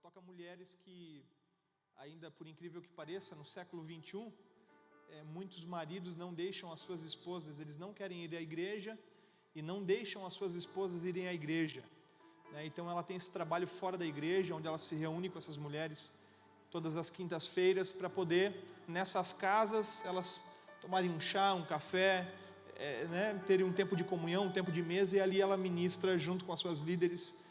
toca mulheres que, ainda por incrível que pareça, no século 21, muitos maridos não deixam as suas esposas, eles não querem ir à igreja e não deixam as suas esposas irem à igreja, né? Então ela tem esse trabalho fora da igreja, onde ela se reúne com essas mulheres todas as quintas-feiras, para poder, nessas casas, elas tomarem um chá, um café, né, terem um tempo de comunhão, um tempo de mesa, e ali ela ministra, junto com as suas líderes,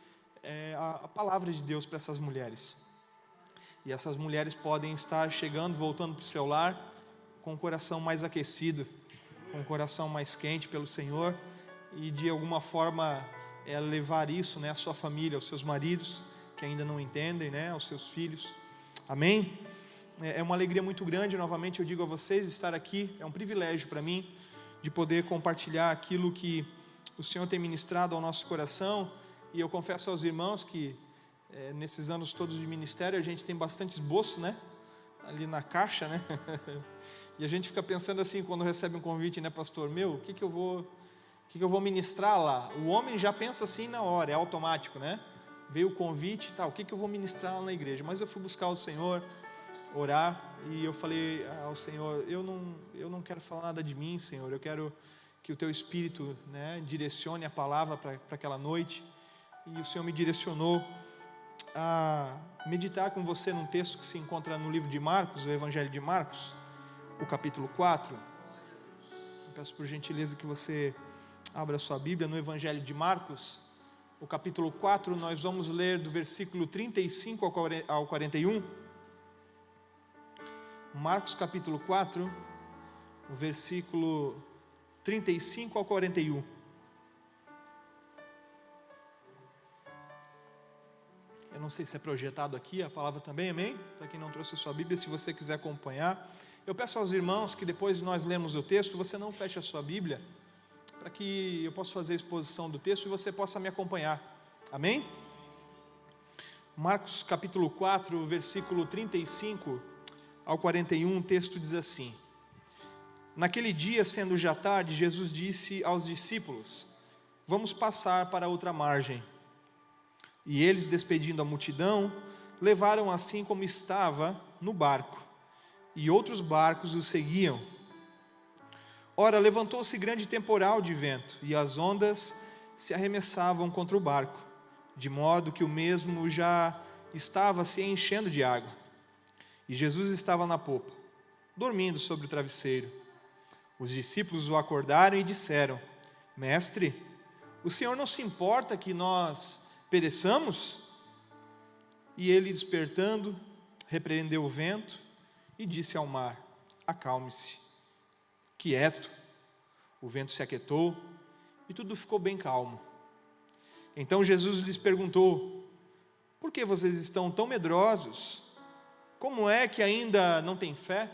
a palavra de Deus para essas mulheres. E essas mulheres podem estar chegando, voltando para o seu lar, com o coração mais aquecido, com o coração mais quente pelo Senhor, e de alguma forma levar isso, né, à sua família, aos seus maridos, que ainda não entendem, né, aos seus filhos. Amém? É uma alegria muito grande, novamente eu digo a vocês, estar aqui. É um privilégio para mim de poder compartilhar aquilo que o Senhor tem ministrado ao nosso coração. E eu confesso aos irmãos que nesses anos todos de ministério a gente tem bastante esboço, né, ali na caixa, né? E a gente fica pensando assim, quando recebe um convite, né, pastor, o que eu vou ministrar lá? O homem já pensa assim na hora, é automático, né? Veio o convite, o que eu vou ministrar lá na igreja? Mas eu fui buscar o Senhor, orar, e eu falei ao Senhor, eu não quero falar nada de mim, Senhor, eu quero que o Teu Espírito, né, direcione a palavra para aquela noite. E o Senhor me direcionou a meditar com você num texto que se encontra no livro de Marcos, o Evangelho de Marcos, o capítulo 4. Eu peço por gentileza que você abra a sua Bíblia no Evangelho de Marcos, o capítulo 4, nós vamos ler do versículo 35 ao 41. Marcos capítulo 4, o versículo 35 ao 41. Eu não sei se é projetado aqui a palavra também, amém? Para quem não trouxe a sua Bíblia, se você quiser acompanhar. Eu peço aos irmãos que depois de nós lermos o texto, você não feche a sua Bíblia, para que eu possa fazer a exposição do texto e você possa me acompanhar, amém? Marcos capítulo 4, versículo 35 ao 41, o texto diz assim: Naquele dia, sendo já tarde, Jesus disse aos discípulos: Vamos passar para outra margem. E eles, despedindo a multidão, levaram assim como estava no barco, e outros barcos o seguiam. Ora, levantou-se grande temporal de vento, e as ondas se arremessavam contra o barco, de modo que o mesmo já estava se enchendo de água. E Jesus estava na popa, dormindo sobre o travesseiro. Os discípulos o acordaram e disseram: Mestre, o Senhor não se importa que nós pereçamos? E ele, despertando, repreendeu o vento e disse ao mar: Acalme-se. Quieto, o vento se aquietou e tudo ficou bem calmo. Então Jesus lhes perguntou: Por que vocês estão tão medrosos? Como é que ainda não têm fé?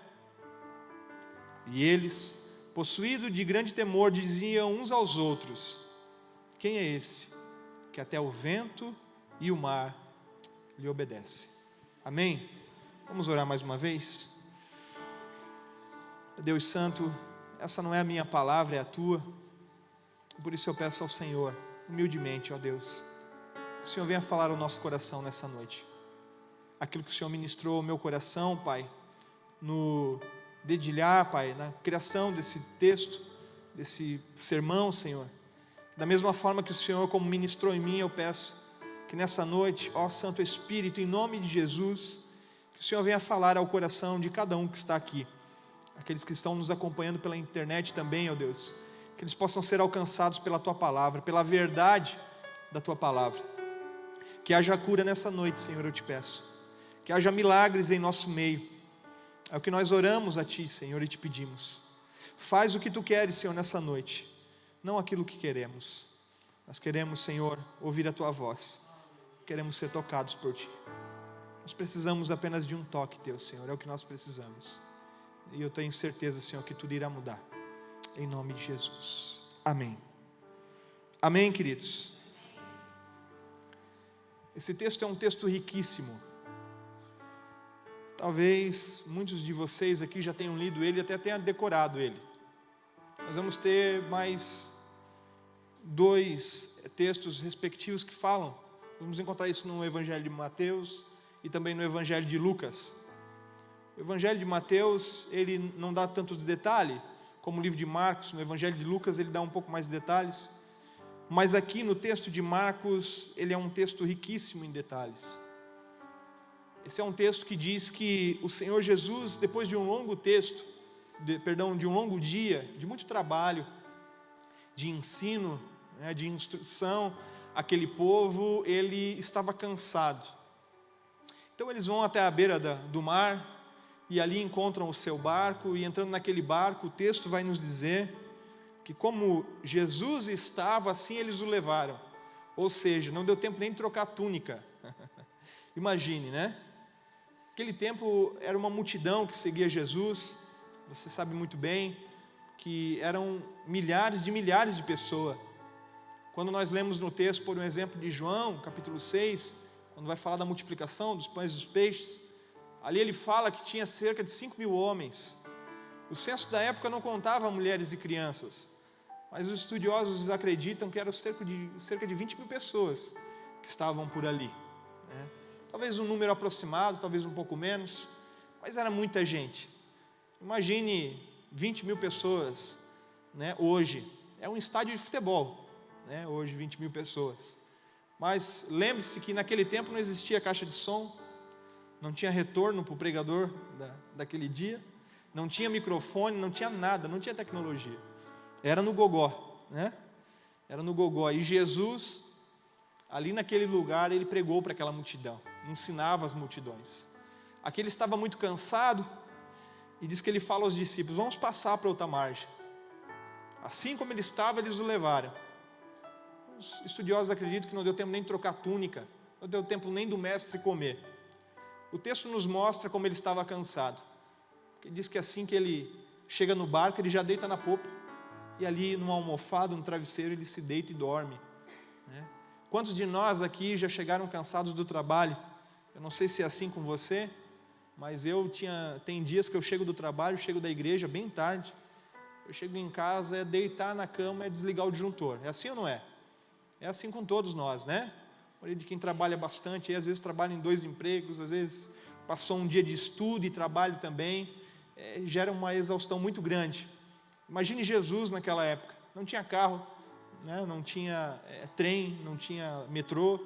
E eles, possuídos de grande temor, diziam uns aos outros: Quem é esse que até o vento e o mar lhe obedecem? Amém? Vamos orar mais uma vez? Deus Santo, essa não é a minha palavra, é a Tua. Por isso eu peço ao Senhor, humildemente, ó Deus, que o Senhor venha falar ao nosso coração nessa noite. Aquilo que o Senhor ministrou ao meu coração, Pai, no dedilhar, Pai, na criação desse texto, desse sermão, Senhor. Da mesma forma que o Senhor, como ministrou em mim, eu peço que nessa noite, ó Santo Espírito, em nome de Jesus, que o Senhor venha falar ao coração de cada um que está aqui. Aqueles que estão nos acompanhando pela internet também, ó Deus, que eles possam ser alcançados pela Tua palavra, pela verdade da Tua palavra. Que haja cura nessa noite, Senhor, eu te peço. Que haja milagres em nosso meio. É o que nós oramos a Ti, Senhor, e te pedimos. Faz o que Tu queres, Senhor, nessa noite, não aquilo que queremos. Nós queremos, Senhor, ouvir a Tua voz. Queremos ser tocados por Ti. Nós precisamos apenas de um toque Teu, Senhor, é o que nós precisamos. E eu tenho certeza, Senhor, que tudo irá mudar. Em nome de Jesus. Amém. Amém, queridos. Esse texto é um texto riquíssimo. Talvez muitos de vocês aqui já tenham lido ele e até tenham decorado ele. Nós vamos ter mais 2 textos respectivos que falam. Vamos encontrar isso no Evangelho de Mateus e também no Evangelho de Lucas. O Evangelho de Mateus, ele não dá tantos detalhes, como o livro de Marcos. No Evangelho de Lucas ele dá um pouco mais de detalhes, mas aqui no texto de Marcos, ele é um texto riquíssimo em detalhes. Esse é um texto que diz que o Senhor Jesus, depois de um longo de um longo dia, de muito trabalho, de ensino, de instrução, aquele povo, ele estava cansado. Então eles vão até a beira do mar, e ali encontram o seu barco, e entrando naquele barco, o texto vai nos dizer que como Jesus estava, assim eles o levaram. Ou seja, não deu tempo nem de trocar a túnica. Imagine, né? Aquele tempo era uma multidão que seguia Jesus, você sabe muito bem, que eram milhares de pessoas. Quando nós lemos no texto, por um exemplo de João, capítulo 6, quando vai falar da multiplicação dos pães e dos peixes, ali ele fala que tinha cerca de 5.000 homens. O censo da época não contava mulheres e crianças, mas os estudiosos acreditam que eram cerca de 20.000 pessoas que estavam por ali, né? Talvez um número aproximado, talvez um pouco menos, mas era muita gente. Imagine 20.000 pessoas, né, hoje, é um estádio de futebol, né, hoje 20.000 pessoas. Mas lembre-se que naquele tempo não existia caixa de som, não tinha retorno para o pregador daquele dia, não tinha microfone, não tinha nada, não tinha tecnologia. Era no gogó, né? Era no gogó. E Jesus, ali naquele lugar, ele pregou para aquela multidão, ensinava as multidões. Aqui ele estava muito cansado, e diz que ele fala aos discípulos: vamos passar para outra margem. Assim como ele estava, eles o levaram. Os estudiosos acreditam que não deu tempo nem de trocar túnica, não deu tempo nem do mestre comer. O texto nos mostra como ele estava cansado. Ele diz que assim que ele chega no barco, ele já deita na popa, e ali numa almofada, no travesseiro, ele se deita e dorme, né? Quantos de nós aqui já chegaram cansados do trabalho? Eu não sei se é assim com você, mas tem dias que eu chego do trabalho, chego da igreja bem tarde, eu chego em casa, é deitar na cama, é desligar o disjuntor. É assim ou não é? É assim com todos nós, né? Olha, de quem trabalha bastante, e às vezes trabalha em 2 empregos, às vezes passou um dia de estudo e trabalho também, gera uma exaustão muito grande. Imagine Jesus naquela época, não tinha carro, né? Não tinha trem, não tinha metrô,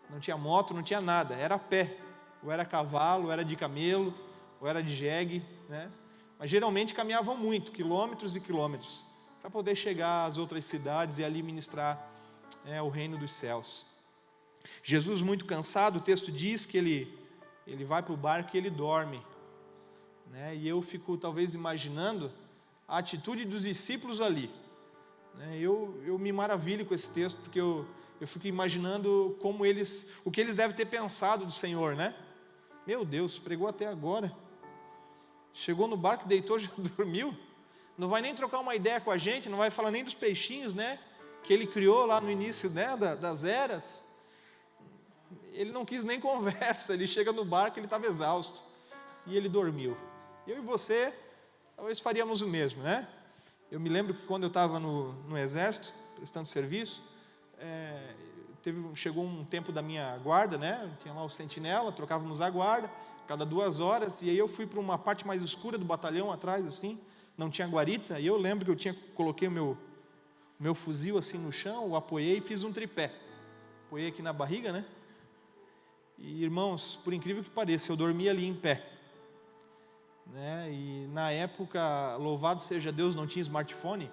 não tinha moto, não tinha nada, era a pé, ou era a cavalo, ou era de camelo, ou era de jegue, né? Mas geralmente caminhavam muito, quilômetros e quilômetros, para poder chegar às outras cidades e ali ministrar o reino dos céus. Jesus, muito cansado, o texto diz que ele vai para o barco e ele dorme, né? E eu fico talvez imaginando a atitude dos discípulos ali, né? Eu me maravilho com esse texto, porque eu fico imaginando o que eles devem ter pensado do Senhor, né? Meu Deus, pregou até agora, chegou no barco, deitou, já dormiu, não vai nem trocar uma ideia com a gente, não vai falar nem dos peixinhos, né, que ele criou lá no início, né, das eras. Ele não quis nem conversa, ele chega no barco, ele estava exausto, e ele dormiu. Eu e você, talvez faríamos o mesmo, né? Eu me lembro que quando eu estava no exército, prestando serviço, chegou um tempo da minha guarda, né? Tinha lá o sentinela, trocávamos a guarda, cada 2 horas, e aí eu fui para uma parte mais escura do batalhão, atrás, assim, não tinha guarita, e eu lembro que coloquei o meu fuzil assim no chão, o apoiei e fiz um tripé, apoiei aqui na barriga, né? E irmãos, por incrível que pareça, eu dormi ali em pé, né? E na época, louvado seja Deus, não tinha smartphone,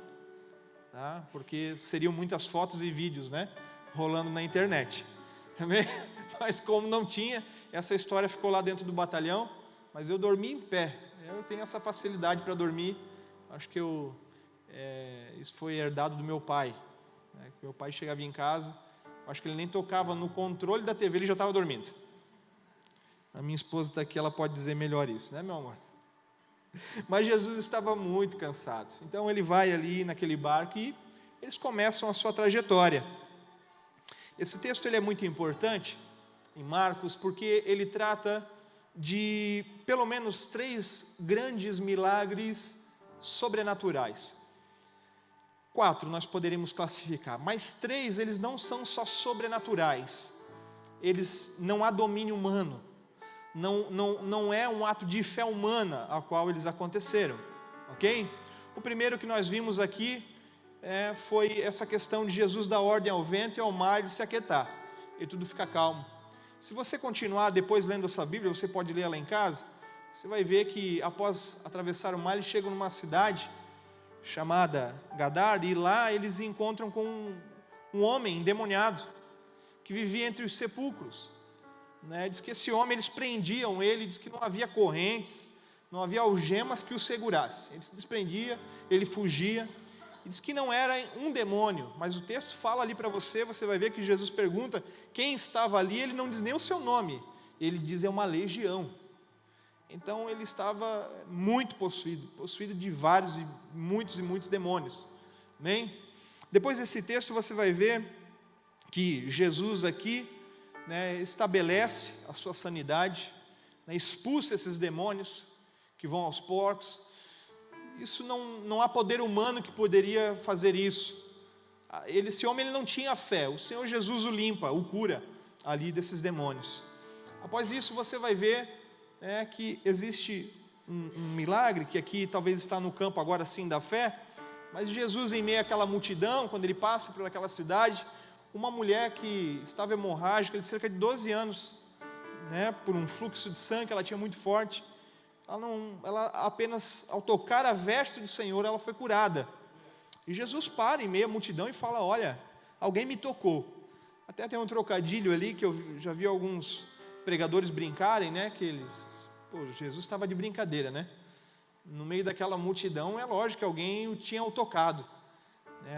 tá? Porque seriam muitas fotos e vídeos, né, rolando na internet. Mas como não tinha, essa história ficou lá dentro do batalhão, mas eu dormi em pé. Eu tenho essa facilidade para dormir, acho que isso foi herdado do meu pai, né? Meu pai chegava em casa, acho que ele nem tocava no controle da TV, ele já estava dormindo. A minha esposa está aqui, ela pode dizer melhor isso, né, meu amor? Mas Jesus estava muito cansado, então ele vai ali naquele barco e eles começam a sua trajetória. Esse texto ele é muito importante em Marcos, porque ele trata de pelo menos 3 grandes milagres sobrenaturais. 4 nós poderíamos classificar, mas 3 eles não são só sobrenaturais, não há domínio humano, não é um ato de fé humana a qual eles aconteceram, ok? O primeiro que nós vimos aqui foi essa questão de Jesus dar ordem ao vento e ao mar de se aquietar, e tudo fica calmo. Se você continuar depois lendo essa Bíblia, você pode ler ela em casa, você vai ver que após atravessar o mar, eles chegam numa cidade chamada Gadar, e lá eles encontram com um homem endemoniado, que vivia entre os sepulcros, né? Diz que esse homem, eles prendiam ele, diz que não havia correntes, não havia algemas que o segurasse, ele se desprendia, ele fugia, e diz que não era um demônio, mas o texto fala ali para você, você vai ver que Jesus pergunta quem estava ali, ele não diz nem o seu nome, ele diz é uma legião. Então ele estava muito possuído de vários e muitos demônios, amém? Depois desse texto você vai ver que Jesus aqui, né, estabelece a sua sanidade, né, expulsa esses demônios que vão aos porcos. Isso não há poder humano que poderia fazer isso. Esse homem ele não tinha fé, o Senhor Jesus o limpa, o cura ali desses demônios. Após isso você vai ver que existe um milagre, que aqui talvez está no campo agora sim da fé, mas Jesus em meio àquela multidão, quando ele passa por aquela cidade, uma mulher que estava hemorrágica de cerca de 12 anos, né, por um fluxo de sangue que ela tinha muito forte, ela apenas ao tocar a veste do Senhor, ela foi curada. E Jesus para em meio à multidão e fala, olha, alguém me tocou. Até tem um trocadilho ali, que eu já vi alguns pregadores brincarem, né, que Jesus estava de brincadeira, né, no meio daquela multidão, é lógico que alguém o tinha tocado,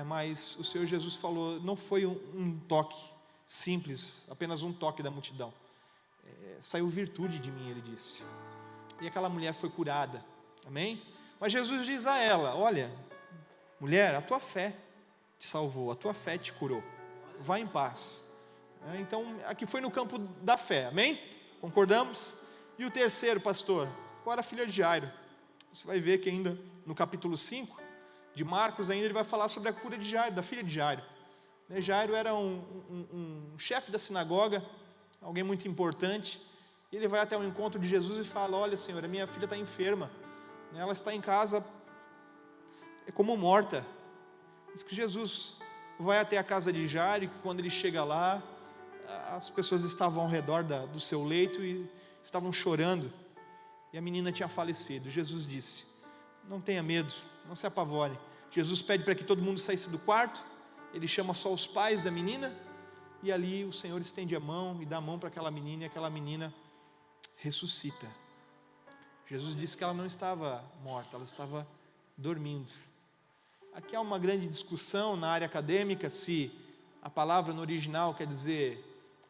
mas o Senhor Jesus falou, não foi um toque simples, apenas um toque da multidão, saiu virtude de mim, ele disse, e aquela mulher foi curada, amém? Mas Jesus diz a ela, olha, mulher, a tua fé te salvou, a tua fé te curou, vá em paz. Então aqui foi no campo da fé, amém? Concordamos? E o terceiro, pastor, agora a filha de Jairo, você vai ver que ainda no capítulo 5 de Marcos, ainda ele vai falar sobre a cura de Jairo, da filha de Jairo. Jairo era um chefe da sinagoga, alguém muito importante, e ele vai até o encontro de Jesus e fala, olha Senhor, a minha filha está enferma, ela está em casa, como morta. Diz que Jesus vai até a casa de Jairo, e quando ele chega lá, as pessoas estavam ao redor do seu leito e estavam chorando, e a menina tinha falecido. Jesus disse, não tenha medo, não se apavore. Jesus pede para que todo mundo saísse do quarto, ele chama só os pais da menina, e ali o Senhor estende a mão e dá a mão para aquela menina, e aquela menina ressuscita. Jesus disse que ela não estava morta, ela estava dormindo. Aqui há uma grande discussão na área acadêmica, se a palavra no original quer dizer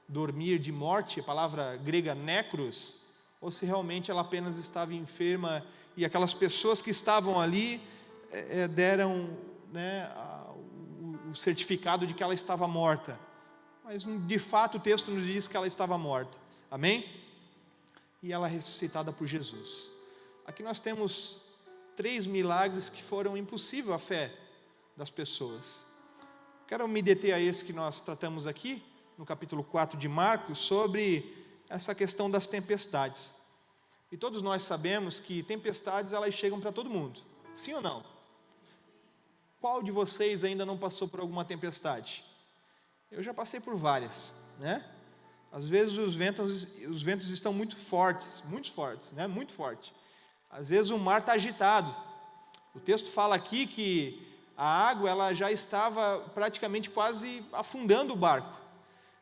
dormir de morte, a palavra grega necros, ou se realmente ela apenas estava enferma, e aquelas pessoas que estavam ali deram, né, o certificado de que ela estava morta, mas de fato o texto nos diz que ela estava morta, amém? E ela é ressuscitada por Jesus. Aqui nós temos 3 milagres que foram impossíveis à fé das pessoas. Quero me deter a esse que nós tratamos aqui, no capítulo 4 de Marcos, sobre essa questão das tempestades. E todos nós sabemos que tempestades, elas chegam para todo mundo, sim ou não? Qual de vocês ainda não passou por alguma tempestade? Eu já passei por várias, né? Às vezes os ventos estão muito fortes, né? Muito forte. Às vezes o mar está agitado. O texto fala aqui que a água ela já estava praticamente quase afundando o barco.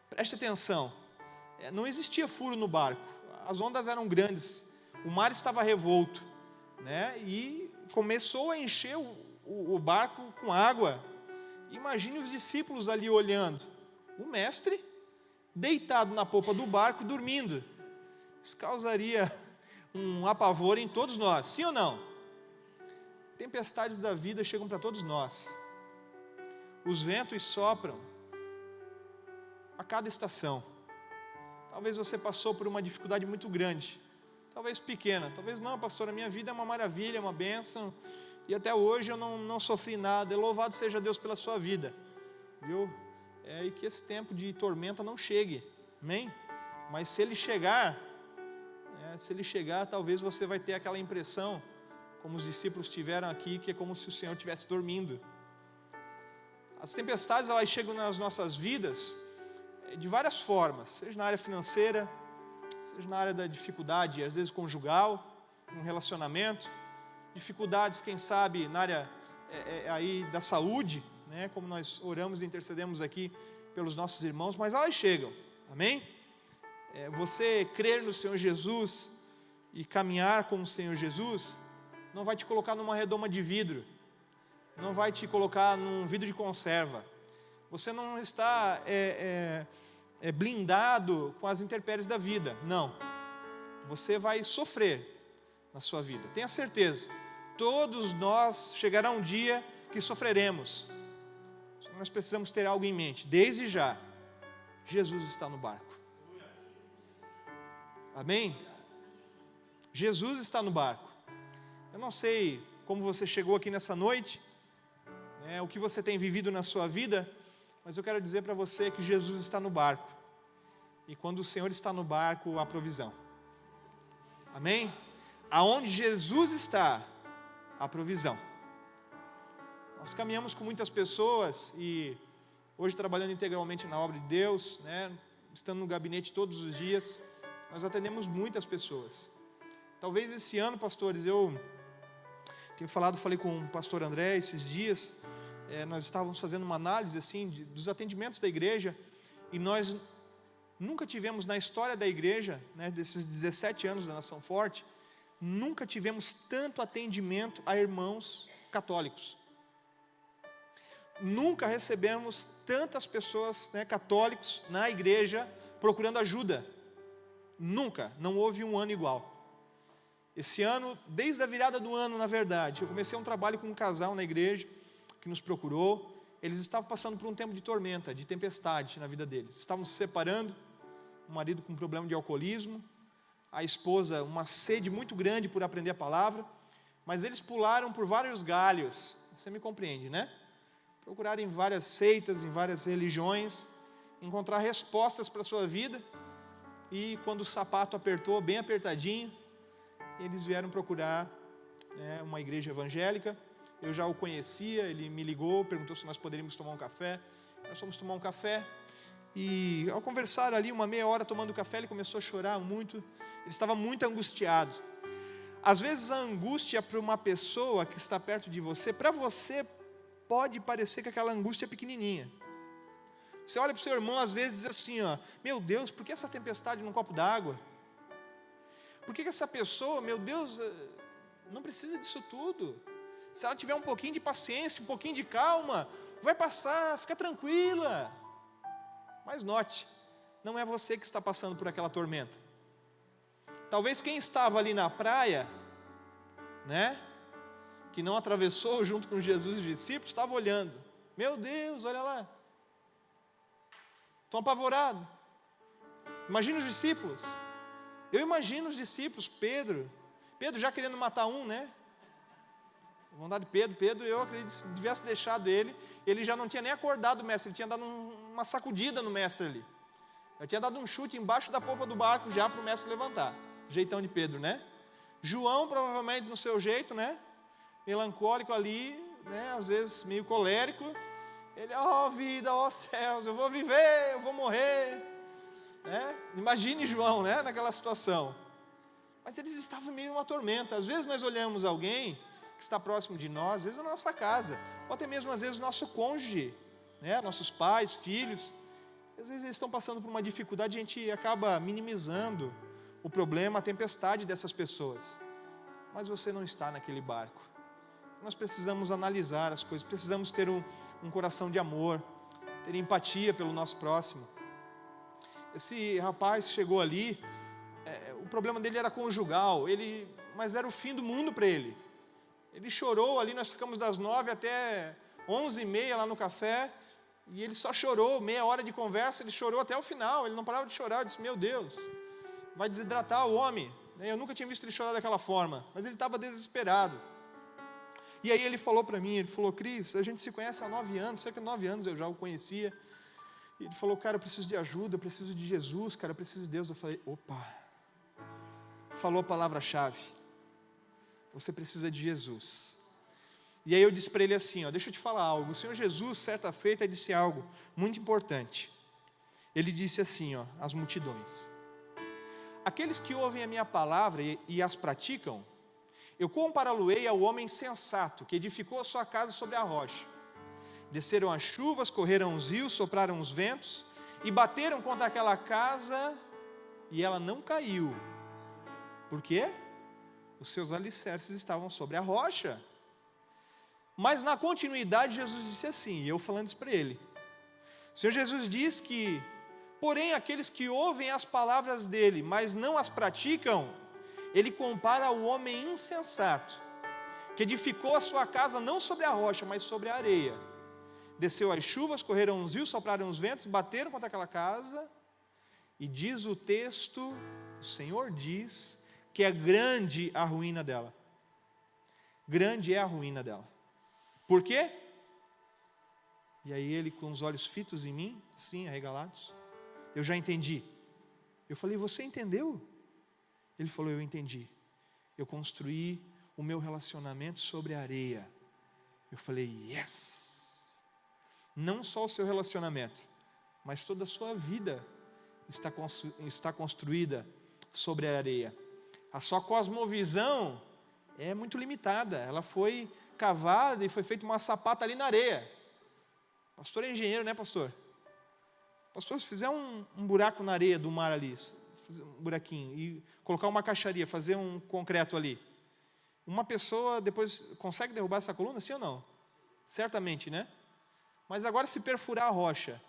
Preste atenção, não existia furo no barco, as ondas eram grandes, o mar estava revolto, né? E começou a encher o barco com água. Imagine os discípulos ali olhando, o mestre deitado na popa do barco, dormindo. Isso causaria um apavoro em todos nós, sim ou não? Tempestades da vida chegam para todos nós. Os ventos sopram a cada estação. Talvez você passou por uma dificuldade muito grande, talvez pequena, talvez não, pastor, a minha vida é uma maravilha, é uma bênção, e até hoje eu não sofri nada. Louvado seja Deus pela sua vida, viu? E que esse tempo de tormenta não chegue, amém? Mas se ele chegar, Se ele chegar, talvez você vai ter aquela impressão, como os discípulos tiveram aqui, que é como se o Senhor estivesse dormindo. As tempestades, elas chegam nas nossas vidas de várias formas, seja na área financeira, seja na área da dificuldade, às vezes conjugal, um relacionamento, dificuldades, quem sabe, na área aí da saúde, né, como nós oramos e intercedemos aqui pelos nossos irmãos, mas elas chegam, amém? Você crer no Senhor Jesus e caminhar com o Senhor Jesus, não vai te colocar numa redoma de vidro, não vai te colocar num vidro de conserva, você não está blindado com as intempéries da vida, não, você vai sofrer na sua vida, tenha certeza, todos nós chegará um dia que sofreremos, só que nós precisamos ter algo em mente, desde já, Jesus está no barco, amém? Jesus está no barco. Eu não sei como você chegou aqui nessa noite, né, o que você tem vivido na sua vida, mas eu quero dizer para você que Jesus está no barco, e quando o Senhor está no barco, há provisão, amém? Aonde Jesus está, há provisão. Nós caminhamos com muitas pessoas, e hoje trabalhando integralmente na obra de Deus, né, estando no gabinete todos os dias, nós atendemos muitas pessoas. Talvez esse ano, pastores, eu falei com o pastor André esses dias, nós estávamos fazendo uma análise assim, dos atendimentos da igreja, e nós nunca tivemos na história da igreja, né, desses 17 anos da Nação Forte, nunca tivemos tanto atendimento a irmãos católicos. Nunca recebemos tantas pessoas, né, católicos na igreja procurando ajuda. Nunca, não houve um ano igual. Esse ano, desde a virada do ano, na verdade, eu comecei um trabalho com um casal na igreja, que nos procurou. Eles estavam passando por um tempo de tormenta, de tempestade na vida deles. Estavam se separando, o marido com problema de alcoolismo, a esposa uma sede muito grande por aprender a palavra, mas eles pularam por vários galhos, você me compreende, né? Procuraram em várias seitas, em várias religiões, encontrar respostas para a sua vida, e quando o sapato apertou, bem apertadinho, eles vieram procurar, né, uma igreja evangélica. Eu já o conhecia, ele me ligou, perguntou se nós poderíamos tomar um café. Nós fomos tomar um café, e ao conversar ali uma meia hora tomando café, ele começou a chorar muito, ele estava muito angustiado. Às vezes a angústia para uma pessoa que está perto de você, para você pode parecer que aquela angústia é pequenininha. Você olha para o seu irmão às vezes e diz assim, ó, meu Deus, por que essa tempestade num copo d'água? Por que essa pessoa, meu Deus, não precisa disso tudo? Se ela tiver um pouquinho de paciência, um pouquinho de calma, vai passar, fica tranquila. Mas note, não é você que está passando por aquela tormenta. Talvez quem estava ali na praia, né, que não atravessou junto com Jesus e os discípulos, estava olhando. Meu Deus, olha lá. Estão apavorados. Imagina os discípulos. Eu imagino os discípulos, Pedro já querendo matar um, né? Vontade de Pedro, eu acredito que se tivesse deixado ele já não tinha nem acordado o mestre, ele tinha dado uma sacudida no mestre ali. Ele tinha dado um chute embaixo da polpa do barco já para o mestre levantar. Jeitão de Pedro, né? João, provavelmente no seu jeito, né? Melancólico ali, né? Às vezes meio colérico. Ele, ó vida, ó céus, eu vou viver, eu vou morrer. Imagine João, né, naquela situação. Mas eles estavam meio numa tormenta. Às vezes nós olhamos alguém que está próximo de nós, às vezes na nossa casa, ou até mesmo às vezes nosso cônjuge, né, nossos pais, filhos, às vezes eles estão passando por uma dificuldade, a gente acaba minimizando o problema, a tempestade dessas pessoas. Mas você não está naquele barco. Nós precisamos analisar as coisas, precisamos ter um coração de amor, ter empatia pelo nosso próximo. Esse rapaz chegou ali, o problema dele era conjugal, mas era o fim do mundo para ele. Ele chorou ali, nós ficamos das 9 até 11h30 lá no café, e ele só chorou, meia hora de conversa, ele chorou até o final, ele não parava de chorar. Eu disse, meu Deus, vai desidratar o homem. Eu nunca tinha visto ele chorar daquela forma, mas ele estava desesperado. E aí ele falou para mim, ele falou, Cris, a gente se conhece há 9 anos, cerca de 9 anos eu já o conhecia. E ele falou, cara, eu preciso de ajuda, eu preciso de Jesus, cara, eu preciso de Deus. Eu falei, opa, falou a palavra-chave. Você precisa de Jesus. E aí eu disse para ele assim, deixa eu te falar algo. O Senhor Jesus, certa feita, disse algo muito importante. Ele disse assim, às multidões: aqueles que ouvem a minha palavra e as praticam, eu compará-lo-ei ao homem sensato, que edificou a sua casa sobre a rocha. Desceram as chuvas, correram os rios, sopraram os ventos, e bateram contra aquela casa, e ela não caiu. Por quê? Os seus alicerces estavam sobre a rocha. Mas na continuidade Jesus disse assim, e eu falando isso para ele. O Senhor Jesus diz que, porém, aqueles que ouvem as palavras dele, mas não as praticam, ele compara ao homem insensato, que edificou a sua casa não sobre a rocha, mas sobre a areia. Desceu as chuvas, correram os rios, sopraram os ventos, bateram contra aquela casa, e diz o texto, o Senhor diz, que é grande a ruína dela. Grande é a ruína dela. Por quê? E aí ele, com os olhos fitos em mim, assim, arregalados, eu já entendi. Eu falei, você entendeu? Ele falou, eu entendi. Eu construí o meu relacionamento sobre a areia. Eu falei, yes! Não só o seu relacionamento, mas toda a sua vida está construída sobre a areia. A sua cosmovisão é muito limitada. Ela foi cavada e foi feita uma sapata ali na areia. Pastor é engenheiro, né, pastor? Pastor, se fizer um buraco na areia do mar ali, fazer um buraquinho e colocar uma caixaria, fazer um concreto ali, uma pessoa depois consegue derrubar essa coluna, sim ou não? Certamente, né? Mas agora, se perfurar a rocha,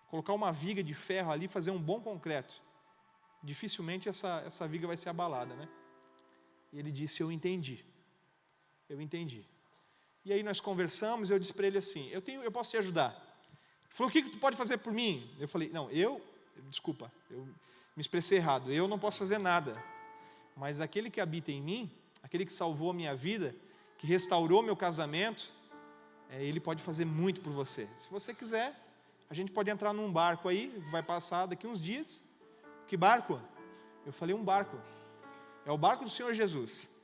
colocar uma viga de ferro ali, fazer um bom concreto, dificilmente essa viga vai ser abalada, né? E ele disse, eu entendi. E aí nós conversamos, eu disse para ele assim, eu posso te ajudar. Ele falou, o que tu pode fazer por mim? Eu falei, não, desculpa, eu me expressei errado, eu não posso fazer nada, mas aquele que habita em mim, aquele que salvou a minha vida, que restaurou meu casamento, ele pode fazer muito por você. Se você quiser, a gente pode entrar num barco aí, vai passar daqui uns dias. Que barco? Eu falei, um barco. É o barco do Senhor Jesus.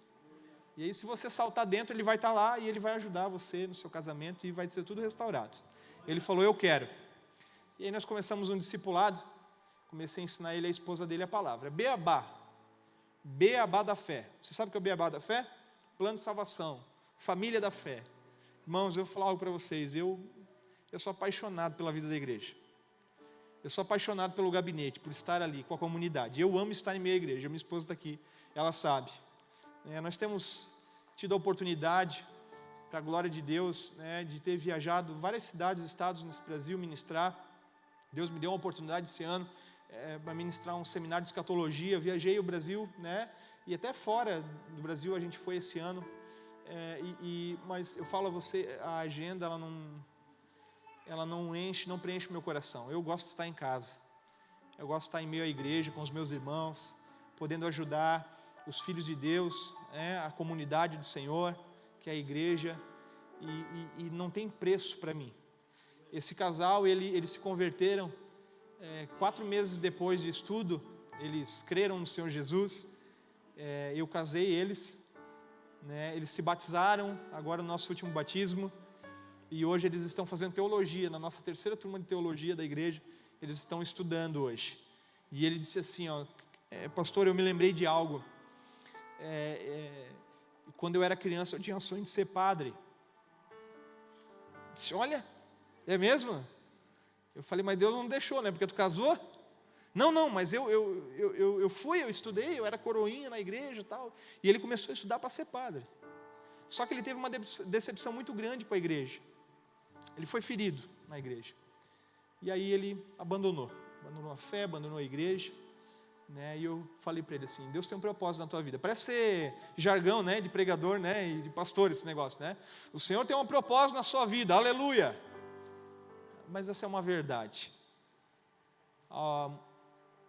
E aí, se você saltar dentro, ele vai estar lá e ele vai ajudar você no seu casamento e vai ser tudo restaurado. Ele falou, eu quero. E aí nós começamos um discipulado, comecei a ensinar ele, a esposa dele, a palavra. Beabá. Beabá da fé. Você sabe o que é o beabá da fé? Plano de salvação. Família da fé. Irmãos, eu vou falar algo para vocês. Eu sou apaixonado pela vida da igreja. Eu sou apaixonado pelo gabinete, por estar ali com a comunidade. Eu amo estar em minha igreja. Minha esposa está aqui, ela sabe. Nós temos tido a oportunidade, para a glória de Deus, de ter viajado várias cidades e estados nesse Brasil, ministrar. Deus me deu uma oportunidade esse ano para ministrar um seminário de escatologia. Viajei o Brasil, e até fora do Brasil a gente foi esse ano. Mas eu falo a você, a agenda ela não preenche o meu coração. Eu gosto de estar em casa. Eu gosto de estar em meio à igreja, com os meus irmãos, podendo ajudar os filhos de Deus, a comunidade do Senhor, que é a igreja, e não tem preço para mim. Esse casal, eles se converteram 4 meses depois de estudo, eles creram no Senhor Jesus, eu casei eles, eles se batizaram, agora no nosso último batismo, e hoje eles estão fazendo teologia, na nossa 3ª turma de teologia da igreja, eles estão estudando hoje. E ele disse assim, pastor, eu me lembrei de algo. Quando eu era criança eu tinha um sonho de ser padre. Disse, olha, é mesmo? Eu falei, mas Deus não deixou, né? Porque tu casou? Não, mas eu estudei, eu era coroinha na igreja e tal. E ele começou a estudar para ser padre. Só que ele teve uma decepção muito grande com a igreja. Ele foi ferido na igreja. E aí ele abandonou a fé, abandonou a igreja. E eu falei para ele assim, Deus tem um propósito na tua vida. Parece ser jargão, de pregador, e de pastor esse negócio, O Senhor tem um propósito na sua vida, aleluia. Mas essa é uma verdade.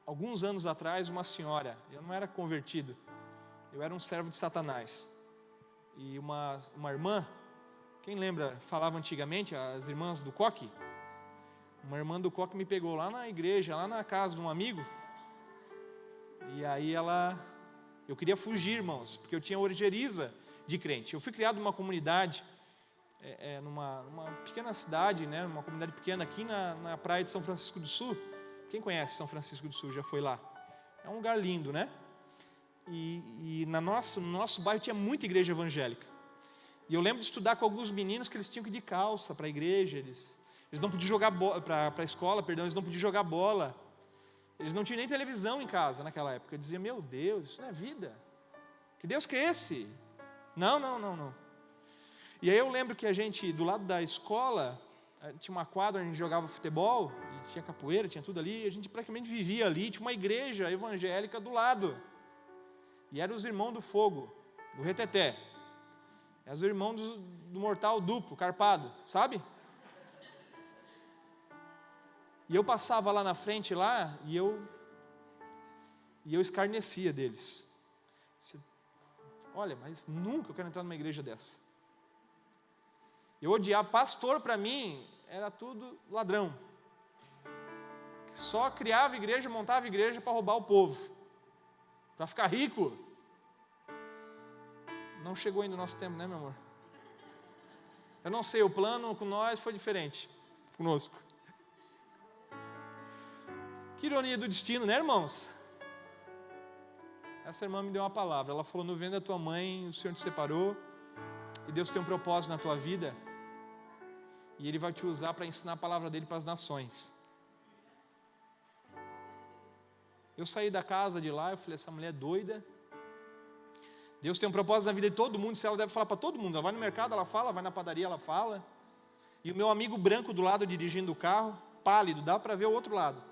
Alguns anos atrás, uma senhora, eu não era convertido, eu era um servo de Satanás. E uma irmã, quem lembra, falava antigamente, as irmãs do coque? Uma irmã do coque me pegou lá na igreja, lá na casa de um amigo. E aí ela Eu queria fugir, irmãos, porque eu tinha ojeriza de crente. Eu fui criado numa comunidade, numa pequena cidade, né, numa comunidade pequena aqui na praia de São Francisco do Sul. Quem conhece São Francisco do Sul, já foi lá? É um lugar lindo, né? E no nosso bairro tinha muita igreja evangélica. E eu lembro de estudar com alguns meninos que eles tinham que ir de calça para a igreja, eles não podiam jogar bola, para a escola, perdão, eles não podiam jogar bola. Eles não tinham nem televisão em casa naquela época. Eu dizia, meu Deus, isso não é vida. Que Deus que é esse? Não. E aí eu lembro que a gente, do lado da escola, tinha uma quadra onde a gente jogava futebol, e tinha capoeira, tinha tudo ali, e a gente praticamente vivia ali, tinha uma igreja evangélica do lado. E eram os irmãos do fogo, do reteté. Eram os irmãos do mortal duplo, carpado, sabe? E eu passava lá na frente, e eu escarnecia deles. Olha, mas nunca eu quero entrar numa igreja dessa. Eu odiava, pastor para mim, era tudo ladrão. Que só criava igreja, montava igreja para roubar o povo. Para ficar rico. Não chegou ainda o nosso tempo, né, meu amor? Eu não sei, o plano com nós foi diferente. Conosco. Que ironia do destino, né, irmãos? Essa irmã me deu uma palavra. Ela falou, no ventre da tua mãe, o Senhor te separou. E Deus tem um propósito na tua vida. E Ele vai te usar para ensinar a palavra dEle para as nações. Eu saí da casa de lá, eu falei, essa mulher é doida. Deus tem um propósito na vida de todo mundo, se ela deve falar para todo mundo. Ela vai no mercado, ela fala, vai na padaria, ela fala. E o meu amigo branco do lado dirigindo o carro, pálido, dá para ver o outro lado.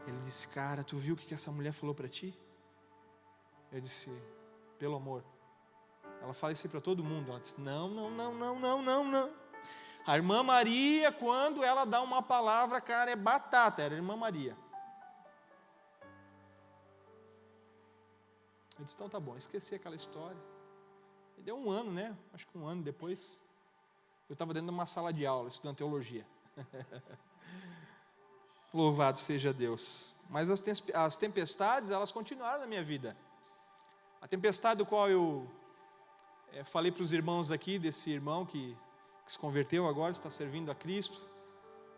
Ele disse, cara, tu viu o que essa mulher falou para ti? Eu disse, pelo amor. Ela fala isso para todo mundo. Ela disse, não. A irmã Maria, quando ela dá uma palavra, cara, é batata. Era a irmã Maria. Eu disse, então tá bom, esqueci aquela história. E deu um ano, né? Acho que um ano depois, eu estava dentro de uma sala de aula, estudando teologia. Louvado seja Deus. Mas as tempestades, elas continuaram na minha vida. A tempestade do qual eu falei para os irmãos aqui, desse irmão que se converteu agora, está servindo a Cristo,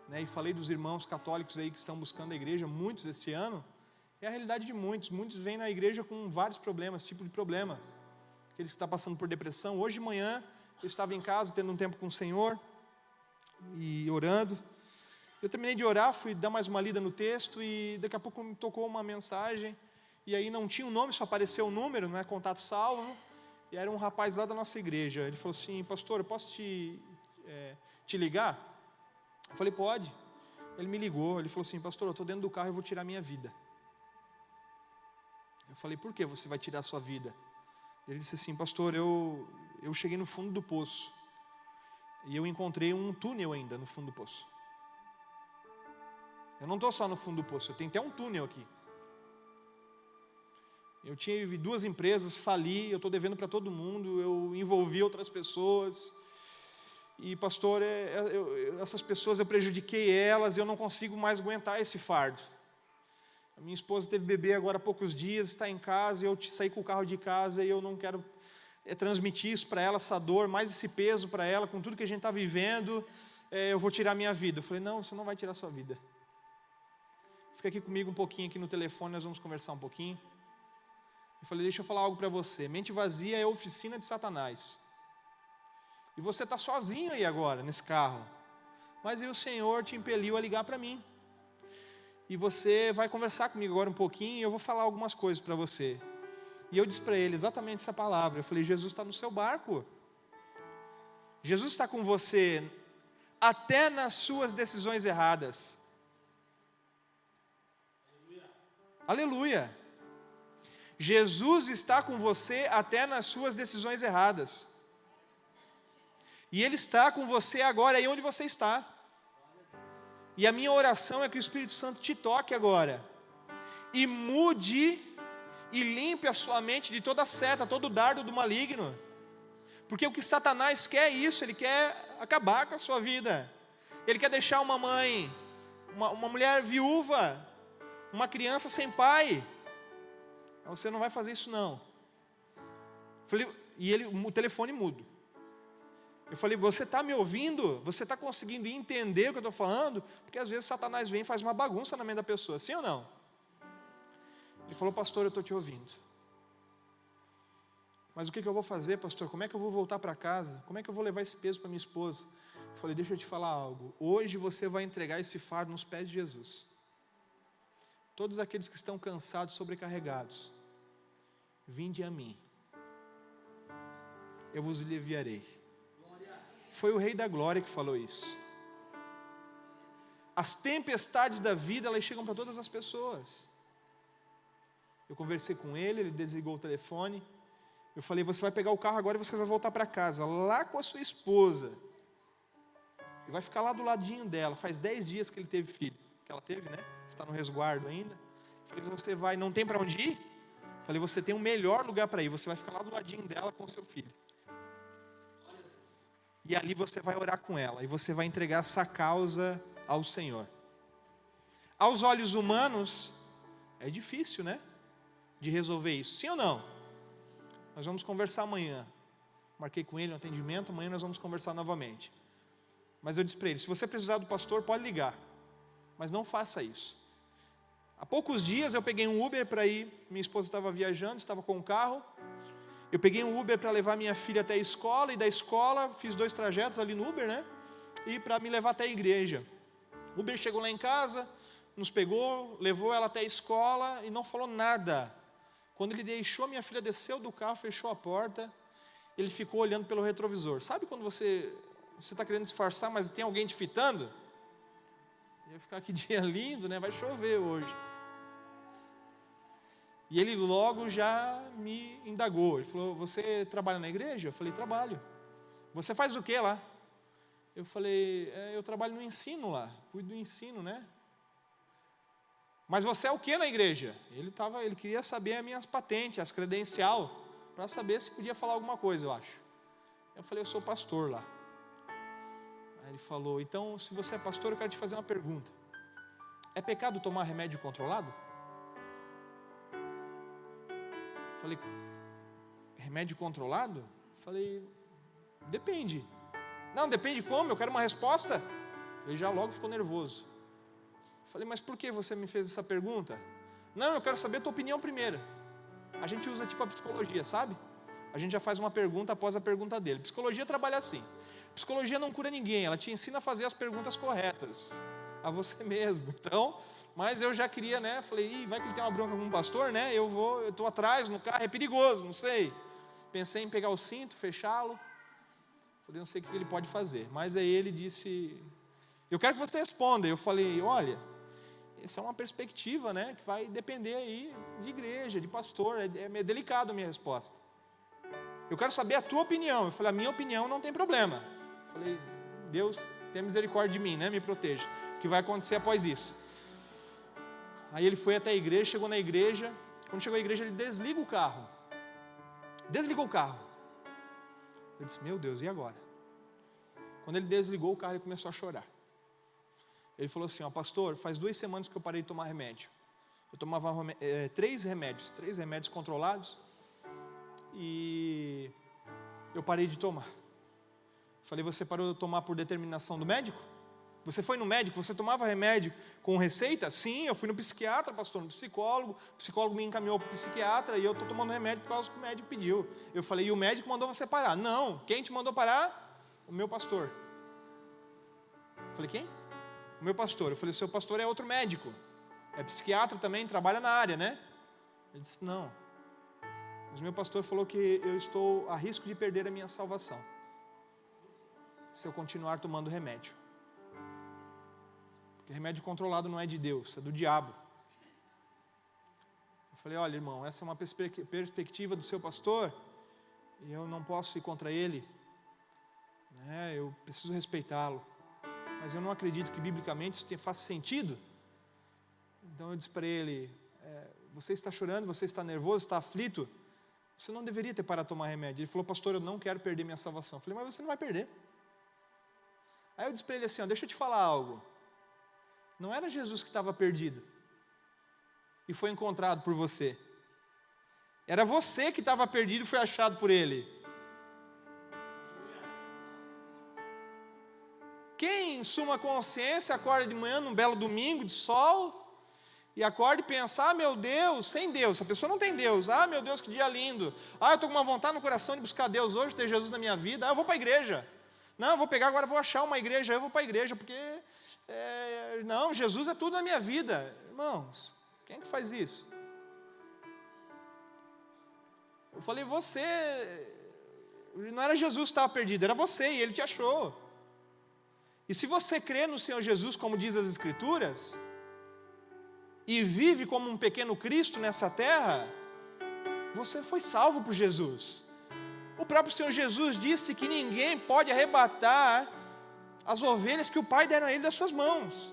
né? E falei dos irmãos católicos aí que estão buscando a igreja, muitos esse ano, é a realidade de muitos. Muitos vêm na igreja com vários problemas, tipo de problema. Aqueles que estão passando por depressão. Hoje de manhã, eu estava em casa, tendo um tempo com o Senhor, e orando. Eu terminei de orar, fui dar mais uma lida no texto, e daqui a pouco me tocou uma mensagem, e aí não tinha o nome, só apareceu o número, não é contato salvo, e era um rapaz lá da nossa igreja. Ele falou assim, pastor, eu posso te ligar? Eu falei, pode. Ele me ligou, ele falou assim, pastor, eu estou dentro do carro e vou tirar minha vida. Eu falei, por que você vai tirar a sua vida? Ele disse assim, pastor, eu cheguei no fundo do poço, e eu encontrei um túnel ainda no fundo do poço. Eu não estou só no fundo do poço, eu tenho até um túnel aqui. Eu tive 2 empresas, fali, eu estou devendo para todo mundo, eu envolvi outras pessoas. E pastor, essas pessoas eu prejudiquei elas, eu não consigo mais aguentar esse fardo. A minha esposa teve bebê agora há poucos dias, está em casa, eu saí com o carro de casa e eu não quero transmitir isso para ela, essa dor, mais esse peso para ela, com tudo que a gente está vivendo, eu vou tirar a minha vida. Eu falei, não, você não vai tirar a sua vida. Fica aqui comigo um pouquinho aqui no telefone, nós vamos conversar um pouquinho. Eu falei, deixa eu falar algo para você. Mente vazia é a oficina de Satanás. E você está sozinho aí agora, nesse carro. Mas aí o Senhor te impeliu a ligar para mim. E você vai conversar comigo agora um pouquinho e eu vou falar algumas coisas para você. E eu disse para ele exatamente essa palavra. Eu falei, Jesus está no seu barco. Jesus está com você até nas suas decisões erradas. Aleluia. Jesus está com você até nas suas decisões erradas. E Ele está com você agora aí onde você está. E a minha oração é que o Espírito Santo te toque agora. E mude e limpe a sua mente de toda seta, todo dardo do maligno. Porque o que Satanás quer é isso, ele quer acabar com a sua vida. Ele quer deixar uma mãe, uma mulher viúva, uma criança sem pai. Você não vai fazer isso não. Falei, e ele, o telefone mudo. Eu falei, você está me ouvindo? Você está conseguindo entender o que eu estou falando? Porque às vezes Satanás vem e faz uma bagunça na mente da pessoa, sim ou não? Ele falou, pastor, eu estou te ouvindo. Mas o que eu vou fazer, pastor? Como é que eu vou voltar para casa? Como é que eu vou levar esse peso para minha esposa? Eu falei, deixa eu te falar algo. Hoje você vai entregar esse fardo nos pés de Jesus. Todos aqueles que estão cansados, sobrecarregados, vinde a mim. Eu vos aliviarei. Foi o Rei da Glória que falou isso. As tempestades da vida, elas chegam para todas as pessoas. Eu conversei com ele, ele desligou o telefone. Eu falei, você vai pegar o carro agora e você vai voltar para casa, lá com a sua esposa. E vai ficar lá do ladinho dela. Faz 10 dias que ele teve filho. Que ela teve, né? Está no resguardo ainda. Eu falei, você vai, não tem para onde ir? Eu falei, você tem o melhor lugar para ir. Você vai ficar lá do ladinho dela com o seu filho. E ali você vai orar com ela. E você vai entregar essa causa ao Senhor. Aos olhos humanos, é difícil, né? De resolver isso. Sim ou não? Nós vamos conversar amanhã. Marquei com ele um atendimento. Amanhã nós vamos conversar novamente. Mas eu disse para ele, se você precisar do pastor, pode ligar. Mas não faça isso. Há poucos dias eu peguei um Uber para ir. Minha esposa estava viajando, estava com o carro. Eu peguei um Uber para levar minha filha até a escola, e da escola fiz 2 trajetos ali no Uber, né? E para me levar até a igreja. O Uber chegou lá em casa, nos pegou, levou ela até a escola e não falou nada. Quando ele deixou, minha filha desceu do carro, fechou a porta, ele ficou olhando pelo retrovisor. Sabe quando você está querendo disfarçar, mas tem alguém te fitando? Ia ficar que dia lindo, né? Vai chover hoje. E ele logo já me indagou. Ele falou, você trabalha na igreja? Eu falei, trabalho. Você faz o que lá? Eu falei, eu trabalho no ensino lá, cuido do ensino, né? Mas você é o que na igreja? Ele queria saber as minhas patentes, as credencial, para saber se podia falar alguma coisa, eu acho. Eu falei, eu sou pastor lá. Aí ele falou, então se você é pastor, eu quero te fazer uma pergunta. É pecado tomar remédio controlado? Falei, remédio controlado? Falei, depende. Não, depende como? Eu quero uma resposta. Ele já logo ficou nervoso. Falei, mas por que você me fez essa pergunta? Não, eu quero saber a tua opinião primeiro. A gente usa tipo a psicologia, sabe? A gente já faz uma pergunta após a pergunta dele. Psicologia trabalha assim. Psicologia não cura ninguém, ela te ensina a fazer as perguntas corretas a você mesmo. Então, mas eu já queria, né? Falei, vai que ele tem uma bronca com um pastor, né? Eu estou atrás no carro, é perigoso, não sei. Pensei em pegar o cinto, fechá-lo. Falei, não sei o que ele pode fazer. Mas aí ele disse, eu quero que você responda. Eu falei, olha, essa é uma perspectiva, né? Que vai depender aí de igreja, de pastor. É delicado a minha resposta. Eu quero saber a tua opinião. Eu falei, a minha opinião não tem problema. Eu falei, Deus, tenha misericórdia de mim, né? Me proteja. O que vai acontecer após isso? Aí ele foi até a igreja, chegou na igreja. Quando chegou à igreja, ele desliga o carro. Desligou o carro. Eu disse, meu Deus, e agora? Quando ele desligou o carro, ele começou a chorar. Ele falou assim, pastor, faz 2 semanas que eu parei de tomar remédio. Eu tomava 3 remédios controlados, e eu parei de tomar. Falei, você parou de tomar por determinação do médico? Você foi no médico, você tomava remédio com receita? Sim, eu fui no psiquiatra, pastor, no psicólogo. O psicólogo me encaminhou para o psiquiatra e eu estou tomando remédio por causa que o médico pediu. Eu falei, e o médico mandou você parar? Não, quem te mandou parar? O meu pastor. Eu falei, quem? O meu pastor. Eu falei, seu pastor é outro médico. É psiquiatra também, trabalha na área, né? Ele disse, não. Mas meu pastor falou que eu estou a risco de perder a minha salvação se eu continuar tomando remédio. Porque remédio controlado não é de Deus, é do diabo. Eu falei, olha irmão, essa é uma perspectiva do seu pastor, e eu não posso ir contra ele, né? Eu preciso respeitá-lo, mas eu não acredito que biblicamente isso faça sentido. Então eu disse para ele, você está chorando, você está nervoso, está aflito, você não deveria ter parado de tomar remédio. Ele falou, pastor, eu não quero perder minha salvação. Eu falei, mas você não vai perder. Aí eu disse para ele assim, deixa eu te falar algo. Não era Jesus que estava perdido e foi encontrado por você. Era você que estava perdido e foi achado por Ele. Quem, em suma consciência, acorda de manhã num belo domingo de sol e acorda e pensa, meu Deus, sem Deus, a pessoa não tem Deus, meu Deus, que dia lindo, eu estou com uma vontade no coração de buscar Deus hoje, ter Jesus na minha vida, eu vou para a igreja, não, eu vou pegar agora, vou achar uma igreja, eu vou para a igreja, porque, não, Jesus é tudo na minha vida. Irmãos, quem é que faz isso? Eu falei, não era Jesus que estava perdido, era você, e Ele te achou. E se você crê no Senhor Jesus, como diz as Escrituras, e vive como um pequeno Cristo nessa terra, você foi salvo por Jesus. O próprio Senhor Jesus disse que ninguém pode arrebatar as ovelhas que o Pai deram a Ele das suas mãos.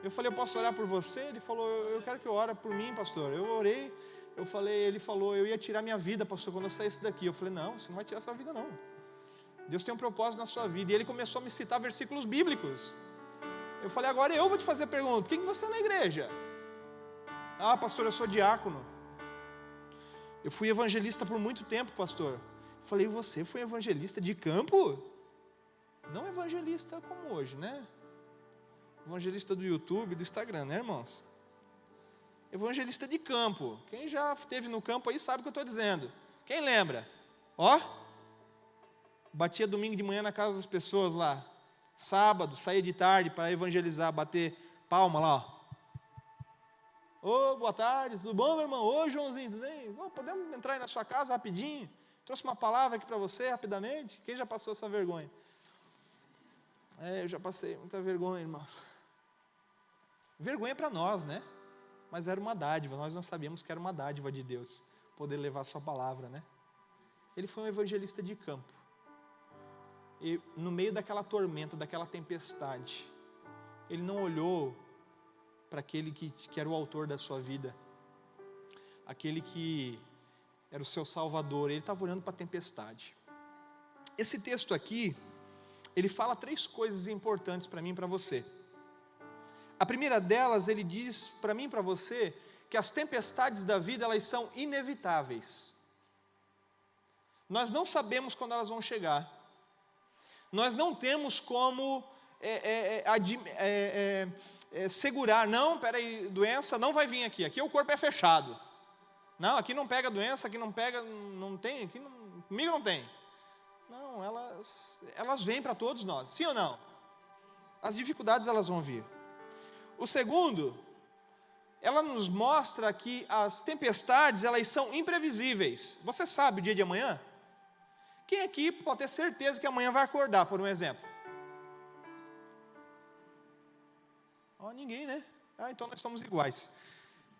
Eu falei, eu posso orar por você? Ele falou, eu quero que ore por mim, pastor. Eu orei, ele falou, eu ia tirar minha vida, pastor, quando eu saísse daqui. Eu falei, não, você não vai tirar sua vida não. Deus tem um propósito na sua vida. E ele começou a me citar versículos bíblicos. Eu falei, agora eu vou te fazer a pergunta, por que você está na igreja? Pastor, eu sou diácono. Eu fui evangelista por muito tempo, pastor. Eu falei, você foi evangelista de campo? Não evangelista como hoje, né? Evangelista do YouTube, do Instagram, né, irmãos? Evangelista de campo. Quem já esteve no campo aí sabe o que eu estou dizendo. Quem lembra? Batia domingo de manhã na casa das pessoas lá. Sábado, saía de tarde para evangelizar, bater palma lá. Boa tarde, tudo bom, meu irmão? Joãozinho, tudo bem? Podemos entrar aí na sua casa rapidinho? Trouxe uma palavra aqui para você, rapidamente. Quem já passou essa vergonha? Eu já passei muita vergonha, irmãos. Vergonha para nós, né? Mas era uma dádiva, nós não sabíamos que era uma dádiva de Deus, poder levar a sua palavra, né? Ele foi um evangelista de campo. E no meio daquela tormenta, daquela tempestade, ele não olhou para aquele que era o autor da sua vida, aquele que era o seu salvador, ele estava olhando para a tempestade. Esse texto aqui, ele fala 3 coisas importantes para mim e para você. A primeira delas, ele diz para mim e para você, que as tempestades da vida, elas são inevitáveis. Nós não sabemos quando elas vão chegar. Nós não temos como segurar, não, peraí, doença não vai vir aqui o corpo é fechado. Não, aqui não pega doença, aqui não pega, não tem, aqui não, comigo não tem. Não, elas vêm para todos nós, sim ou não? As dificuldades elas vão vir. O segundo, ela nos mostra que as tempestades, elas são imprevisíveis. Você sabe o dia de amanhã? Quem aqui pode ter certeza que amanhã vai acordar, por um exemplo? Ninguém, né? Então nós somos iguais.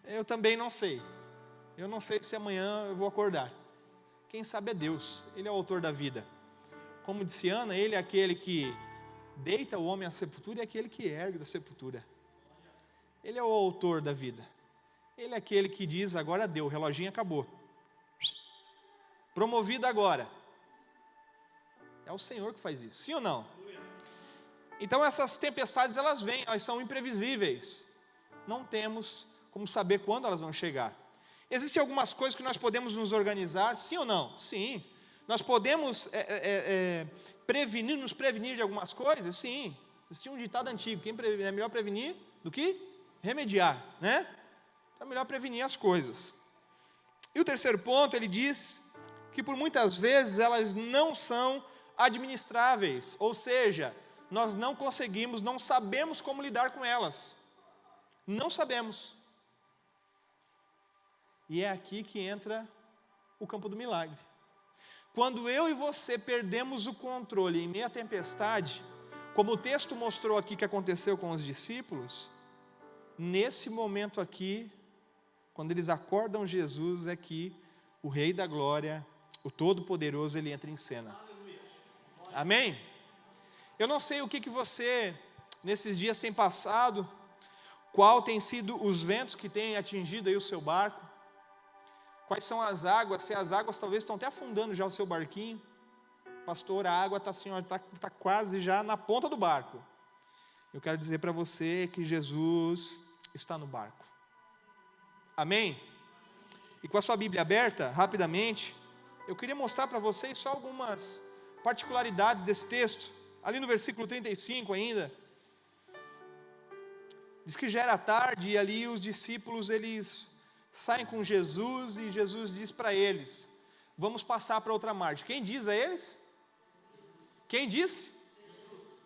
Eu também não sei. Eu não sei se amanhã eu vou acordar. Quem sabe é Deus. Ele é o autor da vida. Como disse Ana, Ele é aquele que deita o homem à sepultura e é aquele que ergue da sepultura. Ele é o autor da vida. Ele é aquele que diz, agora deu, o reloginho acabou. Promovido agora. É o Senhor que faz isso, sim ou não? Então essas tempestades, elas vêm, elas são imprevisíveis. Não temos como saber quando elas vão chegar. Existem algumas coisas que nós podemos nos organizar, sim ou não? Sim. Nós podemos nos prevenir de algumas coisas? Sim. Existia um ditado antigo, é melhor prevenir do que remediar, né? Então é melhor prevenir as coisas. E o terceiro ponto, ele diz que por muitas vezes elas não são administráveis, ou seja, nós não conseguimos, não sabemos como lidar com elas. Não sabemos. E é aqui que entra o campo do milagre. Quando eu e você perdemos o controle em meio à tempestade, como o texto mostrou aqui que aconteceu com os discípulos, nesse momento aqui, quando eles acordam Jesus, é que o Rei da Glória, o Todo-Poderoso, ele entra em cena. Amém? Eu não sei o que você, nesses dias, tem passado, qual tem sido os ventos que têm atingido aí o seu barco, quais são as águas, se as águas talvez estão até afundando já o seu barquinho. Pastor, a água está assim, tá quase já na ponta do barco. Eu quero dizer para você que Jesus está no barco. Amém? E com a sua Bíblia aberta, rapidamente, eu queria mostrar para vocês só algumas particularidades desse texto. Ali no versículo 35 ainda, diz que já era tarde e ali os discípulos, eles saem com Jesus e Jesus diz para eles: vamos passar para outra margem. Quem diz a eles? Quem disse?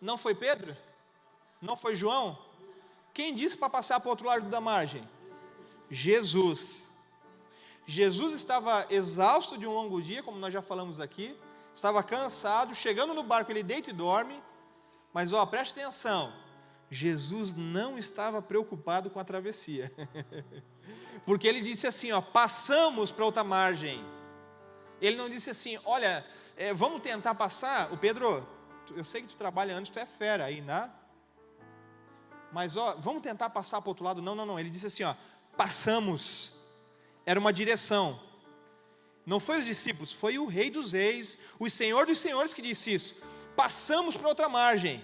Não foi Pedro? Não foi João? Quem disse para passar para o outro lado da margem? Jesus. Jesus estava exausto de um longo dia, como nós já falamos aqui, estava cansado, chegando no barco ele deita e dorme, mas preste atenção, Jesus não estava preocupado com a travessia, porque ele disse assim, passamos para outra margem. Ele não disse assim, olha, vamos tentar passar. O Pedro, eu sei que tu trabalha antes, tu é fera aí, né? Mas vamos tentar passar para o outro lado. Não, ele disse assim, passamos. Era uma direção. Não foi os discípulos, foi o Rei dos Reis, o Senhor dos Senhores que disse isso. Passamos para outra margem.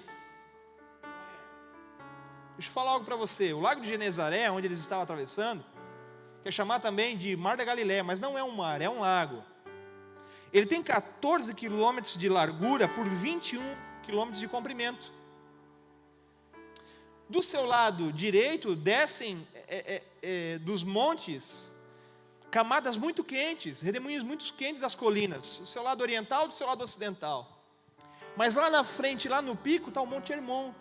Deixa eu falar algo para você. O lago de Genezaré, onde eles estavam atravessando, que é chamado também de Mar da Galileia, mas não é um mar, é um lago. Ele tem 14 quilômetros de largura por 21 quilômetros de comprimento. Do seu lado direito descem dos montes camadas muito quentes, redemoinhos muito quentes das colinas, do seu lado oriental, do seu lado ocidental. Mas lá na frente, lá no pico, está o Monte Hermon,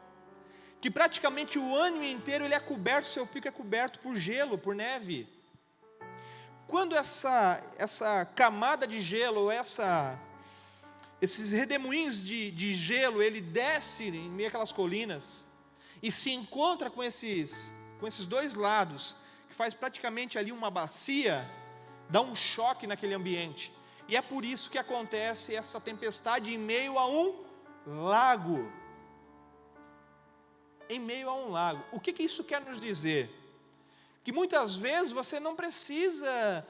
que praticamente o ano inteiro ele é coberto, seu pico é coberto por gelo, por neve. Quando essa camada de gelo, esses redemoinhos de gelo, ele desce em meio àquelas colinas, e se encontra com esses dois lados, que faz praticamente ali uma bacia, dá um choque naquele ambiente, e é por isso que acontece essa tempestade em meio a um lago. Em meio a um lago. O que isso quer nos dizer? Que muitas vezes você não precisa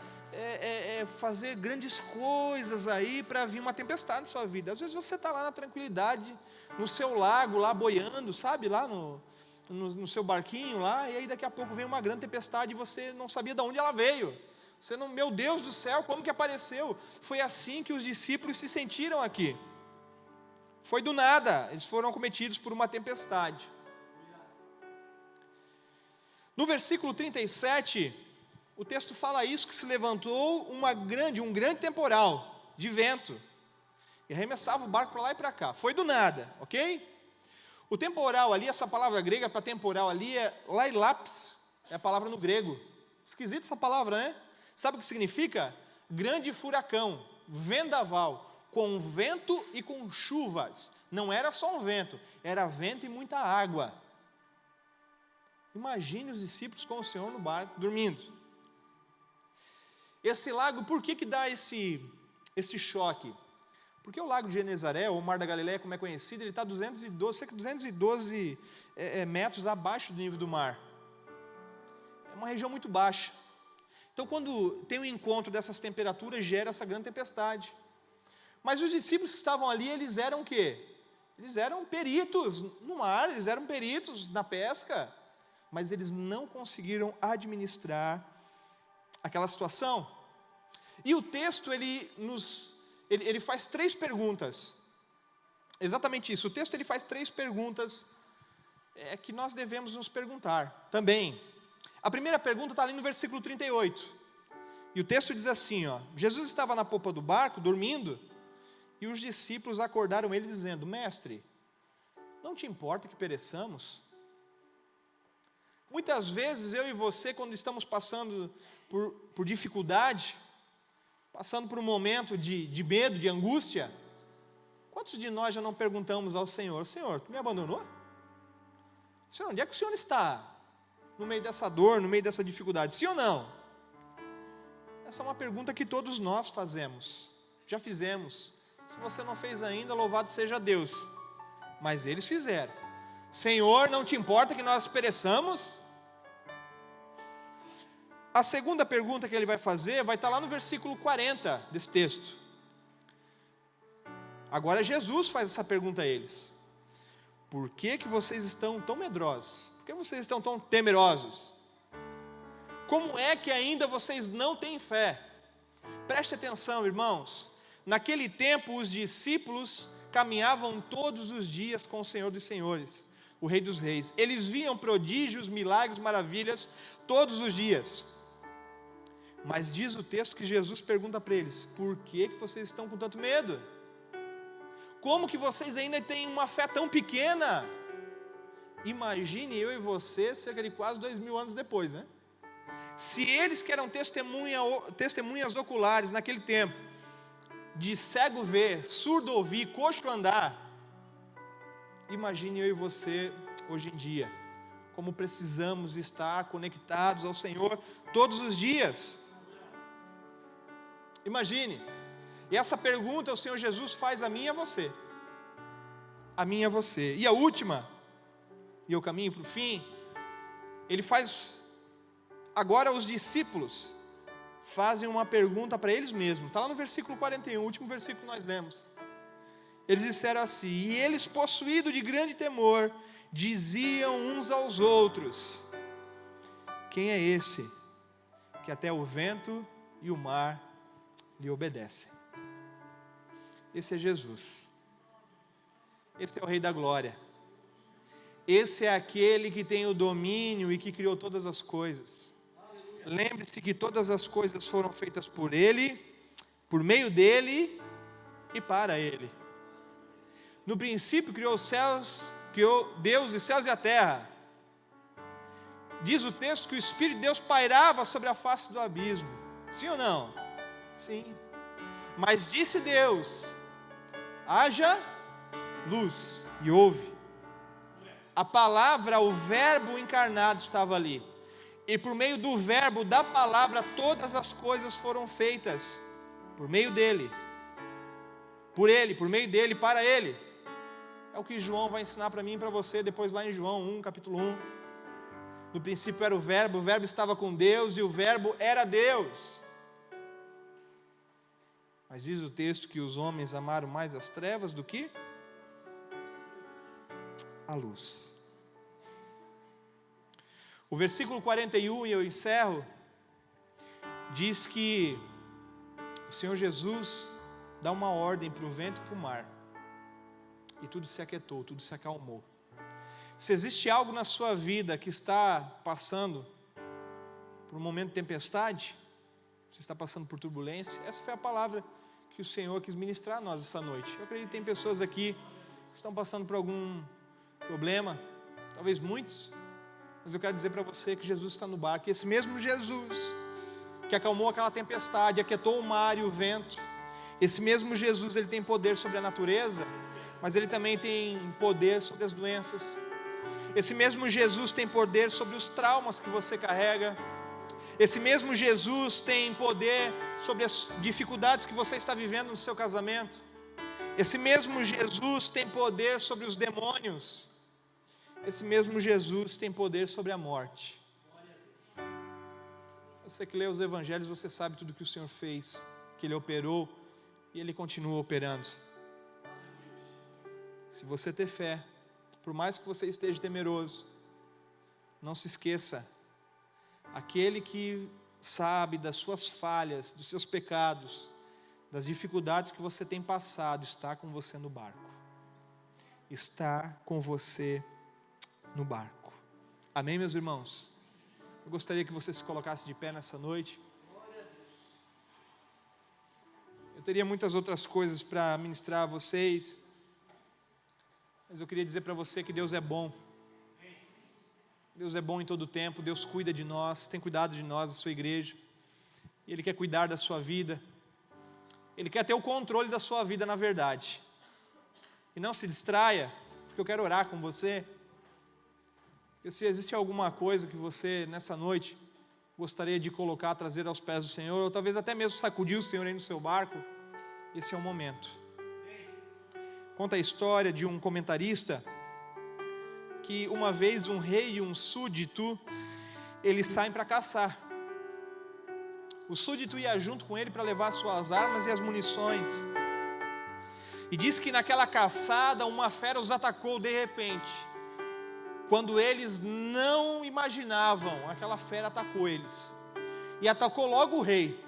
fazer grandes coisas aí para vir uma tempestade na sua vida. Às vezes você está lá na tranquilidade, no seu lago, lá boiando, sabe, lá no seu barquinho lá, e aí daqui a pouco vem uma grande tempestade e você não sabia de onde ela veio. Você não, meu Deus do céu, como que apareceu? Foi assim que os discípulos se sentiram aqui. Foi do nada, eles foram acometidos por uma tempestade. No versículo 37, o texto fala isso, que se levantou um grande temporal de vento, e arremessava o barco para lá e para cá. Foi do nada, ok? O temporal ali, essa palavra grega para temporal ali é lailaps, é a palavra no grego. Esquisita essa palavra, né? Sabe o que significa? Grande furacão, vendaval, com vento e com chuvas. Não era só um vento, era vento e muita água. Imagine os discípulos com o Senhor no barco, dormindo. Esse lago, por que dá esse choque? Porque o lago de Genezaré, ou o Mar da Galileia, como é conhecido, ele está cerca de 212 metros abaixo do nível do mar. É uma região muito baixa. Então, quando tem um encontro dessas temperaturas, gera essa grande tempestade. Mas os discípulos que estavam ali, eles eram o quê? Eles eram peritos no mar, eles eram peritos na pesca, mas eles não conseguiram administrar aquela situação. E o texto, ele faz 3 perguntas, exatamente isso, o texto ele faz 3 perguntas que nós devemos nos perguntar também. A primeira pergunta está ali no versículo 38, e o texto diz assim, Jesus estava na popa do barco, dormindo, e os discípulos acordaram ele dizendo: Mestre, não te importa que pereçamos? Muitas vezes eu e você, quando estamos passando por dificuldade, passando por um momento de medo, de angústia, quantos de nós já não perguntamos ao Senhor: Senhor, tu me abandonou? Senhor, onde é que o Senhor está? No meio dessa dor, no meio dessa dificuldade, sim ou não? Essa é uma pergunta que todos nós fazemos, já fizemos. Se você não fez ainda, louvado seja Deus. Mas eles fizeram. Senhor, não te importa que nós pereçamos? A segunda pergunta que ele vai fazer vai estar lá no versículo 40 desse texto. Agora Jesus faz essa pergunta a eles: por que vocês estão tão medrosos? Por que vocês estão tão temerosos? Como é que ainda vocês não têm fé? Preste atenção, irmãos. Naquele tempo, os discípulos caminhavam todos os dias com o Senhor dos Senhores, o Rei dos Reis. Eles viam prodígios, milagres, maravilhas, todos os dias. Mas diz o texto que Jesus pergunta para eles: por que vocês estão com tanto medo? Como que vocês ainda têm uma fé tão pequena? Imagine eu e você cerca de quase 2000 anos depois, né? Se eles que eram testemunhas oculares naquele tempo, de cego ver, surdo ouvir, coxo andar, imagine eu e você hoje em dia, como precisamos estar conectados ao Senhor todos os dias. Imagine, e essa pergunta o Senhor Jesus faz a mim e a você. A mim e a você. E a última, e eu caminho para o fim, ele faz, agora os discípulos fazem uma pergunta para eles mesmos. Está lá no versículo 41, o último versículo que nós lemos. Eles disseram assim: e eles, possuídos de grande temor, diziam uns aos outros: quem é esse que até o vento e o mar lhe obedecem? Esse é Jesus. Esse é o Rei da Glória. Esse é aquele que tem o domínio e que criou todas as coisas. Lembre-se que todas as coisas foram feitas por Ele, por meio dEle e para Ele. No princípio criou os céus, criou Deus os céus e a terra. Diz o texto que o Espírito de Deus pairava sobre a face do abismo. Sim ou não? Sim. Mas disse Deus: haja luz, e houve. A palavra, o verbo encarnado estava ali. E por meio do verbo, da palavra, todas as coisas foram feitas. Por meio dele. Por ele, por meio dele, para ele. É o que João vai ensinar para mim e para você, depois lá em João 1, capítulo 1. No princípio era o verbo estava com Deus, e o verbo era Deus. Mas diz o texto que os homens amaram mais as trevas do que a luz. O versículo 41, e eu encerro, diz que o Senhor Jesus dá uma ordem para o vento e para o mar, e tudo se aquietou, tudo se acalmou. Se existe algo na sua vida que está passando por um momento de tempestade, você está passando por turbulência, essa foi a palavra que o Senhor quis ministrar a nós essa noite. Eu acredito que tem pessoas aqui que estão passando por algum problema, talvez muitos, mas eu quero dizer para você que Jesus está no barco. Esse mesmo Jesus que acalmou aquela tempestade, aquietou o mar e o vento, esse mesmo Jesus, ele tem poder sobre a natureza, mas ele também tem poder sobre as doenças. Esse mesmo Jesus tem poder sobre os traumas que você carrega. Esse mesmo Jesus tem poder sobre as dificuldades que você está vivendo no seu casamento. Esse mesmo Jesus tem poder sobre os demônios. Esse mesmo Jesus tem poder sobre a morte. Você que lê os evangelhos, você sabe tudo que o Senhor fez, que Ele operou e Ele continua operando. Se você ter fé, por mais que você esteja temeroso, não se esqueça, aquele que sabe das suas falhas, dos seus pecados, das dificuldades que você tem passado, está com você no barco. Está com você no barco. Amém, meus irmãos? Eu gostaria que você se colocasse de pé nessa noite. Eu teria muitas outras coisas para ministrar a vocês, mas eu queria dizer para você que Deus é bom. Deus é bom em todo o tempo, Deus cuida de nós, tem cuidado de nós, da sua igreja. E Ele quer cuidar da sua vida. Ele quer ter o controle da sua vida, na verdade. E não se distraia, porque eu quero orar com você. Porque se existe alguma coisa que você, nessa noite, gostaria de colocar, trazer aos pés do Senhor, ou talvez até mesmo sacudir o Senhor aí no seu barco, esse é o momento. Conta a história de um comentarista, que uma vez um rei e um súdito, eles saem para caçar. O súdito ia junto com ele para levar suas armas e as munições. E diz que naquela caçada uma fera os atacou de repente. quando eles não imaginavam, aquela fera atacou eles, e atacou logo o rei.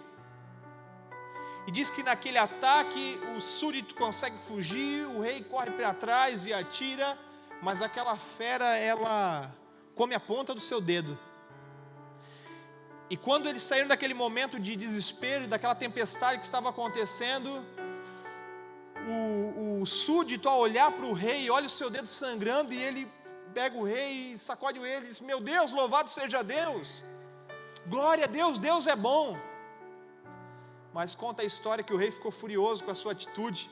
E diz que naquele ataque o súdito consegue fugir, o rei corre para trás e atira, mas aquela fera, ela come a ponta do seu dedo. E quando eles saíram daquele momento de desespero, daquela tempestade que estava acontecendo, o súdito, ao olhar para o rei, olha o seu dedo sangrando, e ele pega o rei e sacode ele e diz: meu Deus, louvado seja Deus, glória a Deus, Deus é bom. Mas conta a história que o rei ficou furioso com a sua atitude,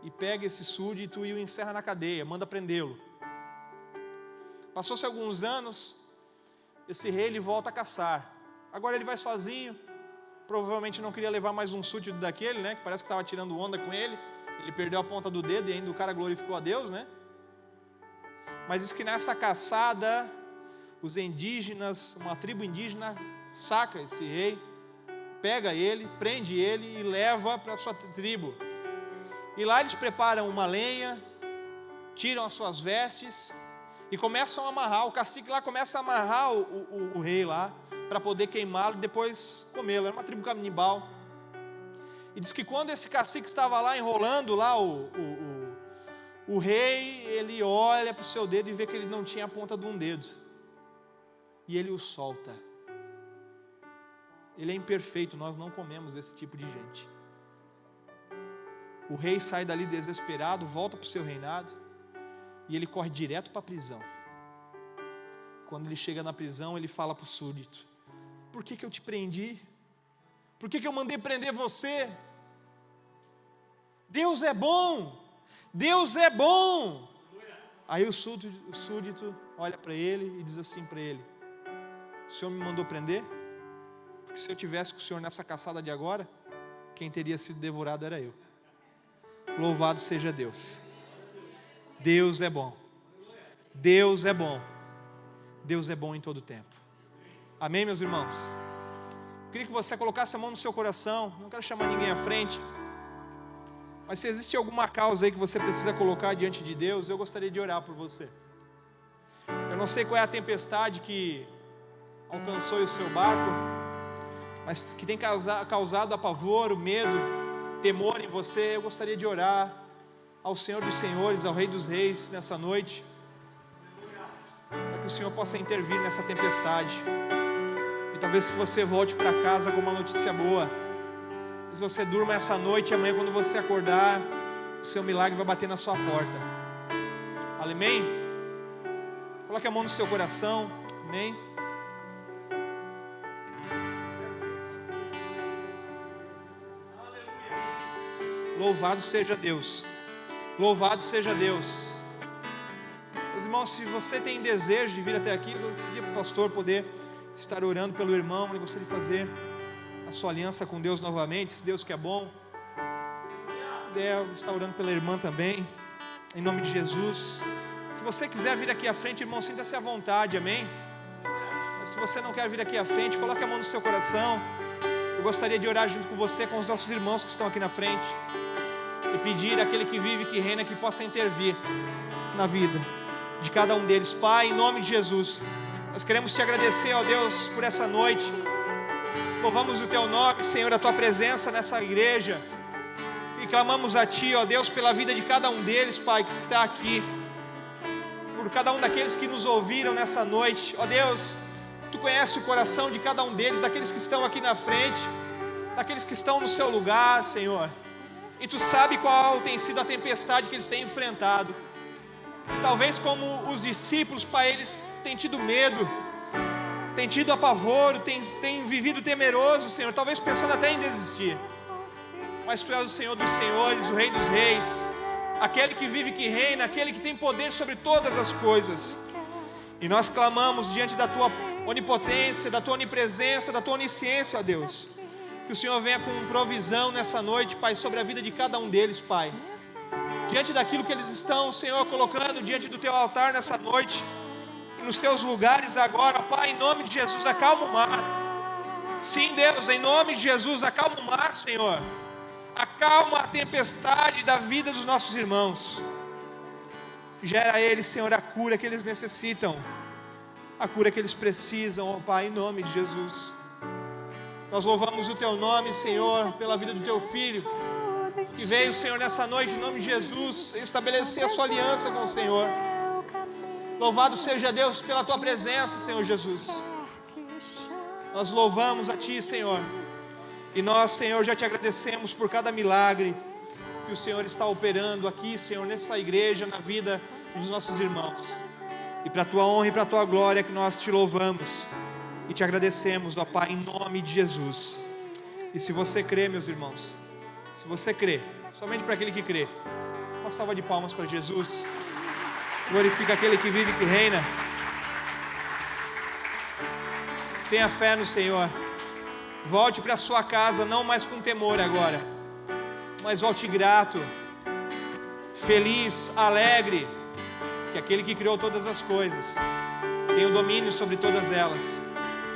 e pega esse súdito e o encerra na cadeia, manda prendê-lo. Passou-se alguns anos, esse rei ele volta a caçar. Agora ele vai sozinho, provavelmente não queria levar mais um súdito daquele, né, que parece que estava tirando onda com ele. Ele perdeu a ponta do dedo e ainda o cara glorificou a Deus, né? Mas diz que nessa caçada, os indígenas, uma tribo indígena, saca esse rei, pega ele, prende ele e leva para a sua tribo. E lá eles preparam uma lenha, tiram as suas vestes e começam a amarrar. O cacique lá começa a amarrar o rei lá, para poder queimá-lo e depois comê-lo. Era uma tribo canibal. E diz que quando esse cacique estava lá enrolando lá o rei, ele olha para o seu dedo e vê que ele não tinha a ponta de um dedo, e ele o solta. Ele é imperfeito, nós não comemos esse tipo de gente. O rei sai dali desesperado, volta para o seu reinado, e ele corre direto para a prisão. Quando ele chega na prisão, ele fala para o súdito: por que eu te prendi? Por que eu mandei prender você? Deus é bom, Deus é bom. Aí o súdito olha para ele e diz assim para ele: o Senhor me mandou prender? Porque se eu tivesse com o Senhor nessa caçada de agora, quem teria sido devorado era eu. Louvado seja Deus. Deus é bom, Deus é bom, Deus é bom em todo tempo. Amém, meus irmãos? Eu queria que você colocasse a mão no seu coração. Não quero chamar ninguém à frente, mas se existe alguma causa aí que você precisa colocar diante de Deus, eu gostaria de orar por você. Eu não sei qual é a tempestade que alcançou o seu barco, mas que tem causado apavoro, medo, temor em você. Eu gostaria de orar ao Senhor dos Senhores, ao Rei dos Reis, nessa noite, para que o Senhor possa intervir nessa tempestade. E talvez que você volte para casa com uma notícia boa. Se você durma essa noite, amanhã quando você acordar, o seu milagre vai bater na sua porta. Amém? Coloque a mão no seu coração. Amém? Louvado seja Deus. Louvado seja Deus. Meus irmãos, se você tem desejo de vir até aqui, eu pedi para o pastor poder estar orando pelo irmão. Ele gostaria de fazer a sua aliança com Deus novamente, se Deus que é bom. Puder estar orando pela irmã também, em nome de Jesus. Se você quiser vir aqui à frente, irmão, sinta-se à vontade, amém? Mas se você não quer vir aqui à frente, coloque a mão no seu coração. Eu gostaria de orar junto com você, com os nossos irmãos que estão aqui na frente, e pedir àquele que vive e que reina que possa intervir na vida de cada um deles. Pai, em nome de Jesus, nós queremos te agradecer, ó Deus, por essa noite. Louvamos o teu nome, Senhor, a tua presença nessa igreja, e clamamos a ti, ó Deus, pela vida de cada um deles, Pai, que está aqui, por cada um daqueles que nos ouviram nessa noite. Ó Deus, tu conheces o coração de cada um deles, daqueles que estão aqui na frente, daqueles que estão no seu lugar, Senhor, e tu sabe qual tem sido a tempestade que eles têm enfrentado. Talvez como os discípulos, Pai, eles têm tido medo, têm tido apavoro, têm vivido temeroso, Senhor, talvez pensando até em desistir. Mas tu és o Senhor dos senhores, o Rei dos reis, aquele que vive e que reina, aquele que tem poder sobre todas as coisas. E nós clamamos diante da tua onipotência, da tua onipresença, da tua onisciência, ó Deus, que o Senhor venha com provisão nessa noite, Pai, sobre a vida de cada um deles, Pai, diante daquilo que eles estão, Senhor, colocando diante do teu altar nessa noite, e nos teus lugares agora, Pai, em nome de Jesus, acalma o mar. Sim, Deus, em nome de Jesus, acalma o mar, Senhor, acalma a tempestade da vida dos nossos irmãos. Gera a eles, Senhor, a cura que eles necessitam, a cura que eles precisam, ó Pai, em nome de Jesus. Nós louvamos o Teu nome, Senhor, pela vida do Teu Filho, que veio, Senhor, nessa noite, em nome de Jesus, estabelecer a sua aliança com o Senhor. Louvado seja Deus pela Tua presença, Senhor Jesus. Nós louvamos a Ti, Senhor, e nós, Senhor, já Te agradecemos por cada milagre que o Senhor está operando aqui, Senhor, nessa igreja, na vida dos nossos irmãos. E para a Tua honra e para a Tua glória que nós Te louvamos e Te agradecemos, ó Pai, em nome de Jesus. E se você crê, meus irmãos, se você crê, somente para aquele que crê, uma salva de palmas para Jesus. Glorifica aquele que vive e que reina. Tenha fé no Senhor. Volte para a sua casa, não mais com temor agora, mas volte grato, feliz, alegre, que aquele que criou todas as coisas tem o domínio sobre todas elas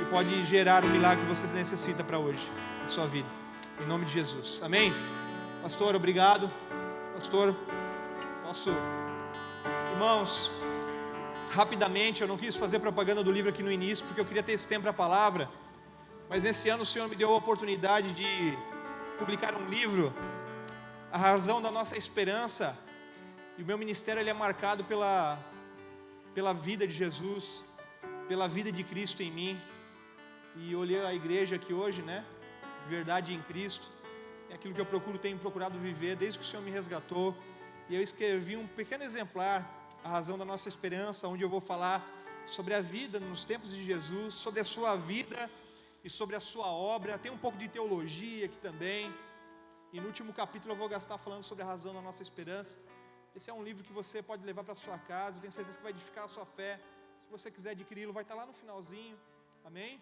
e pode gerar o milagre que você necessita para hoje, na sua vida, em nome de Jesus, amém? Pastor, obrigado. Pastor, irmãos, rapidamente, eu não quis fazer propaganda do livro aqui no início, porque eu queria ter esse tempo para a palavra, mas nesse ano o Senhor me deu a oportunidade de publicar um livro, A Razão da Nossa Esperança, e o meu ministério ele é marcado pela vida de Jesus, pela vida de Cristo em mim, e olhei a igreja aqui hoje, né, verdade em Cristo, é aquilo que eu tenho procurado viver desde que o Senhor me resgatou, e eu escrevi um pequeno exemplar, A Razão da Nossa Esperança, onde eu vou falar sobre a vida nos tempos de Jesus, sobre a sua vida e sobre a sua obra. Tem um pouco de teologia aqui também, e no último capítulo eu vou gastar falando sobre a razão da nossa esperança. Esse é um livro que você pode levar para a sua casa, eu tenho certeza que vai edificar a sua fé. Se você quiser adquiri-lo, vai estar lá no finalzinho, amém?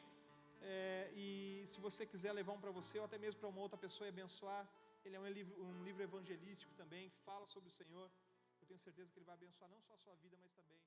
E se você quiser levar um para você, ou até mesmo para uma outra pessoa e abençoar, ele é um livro evangelístico também, que fala sobre o Senhor. Eu tenho certeza que ele vai abençoar não só a sua vida, mas também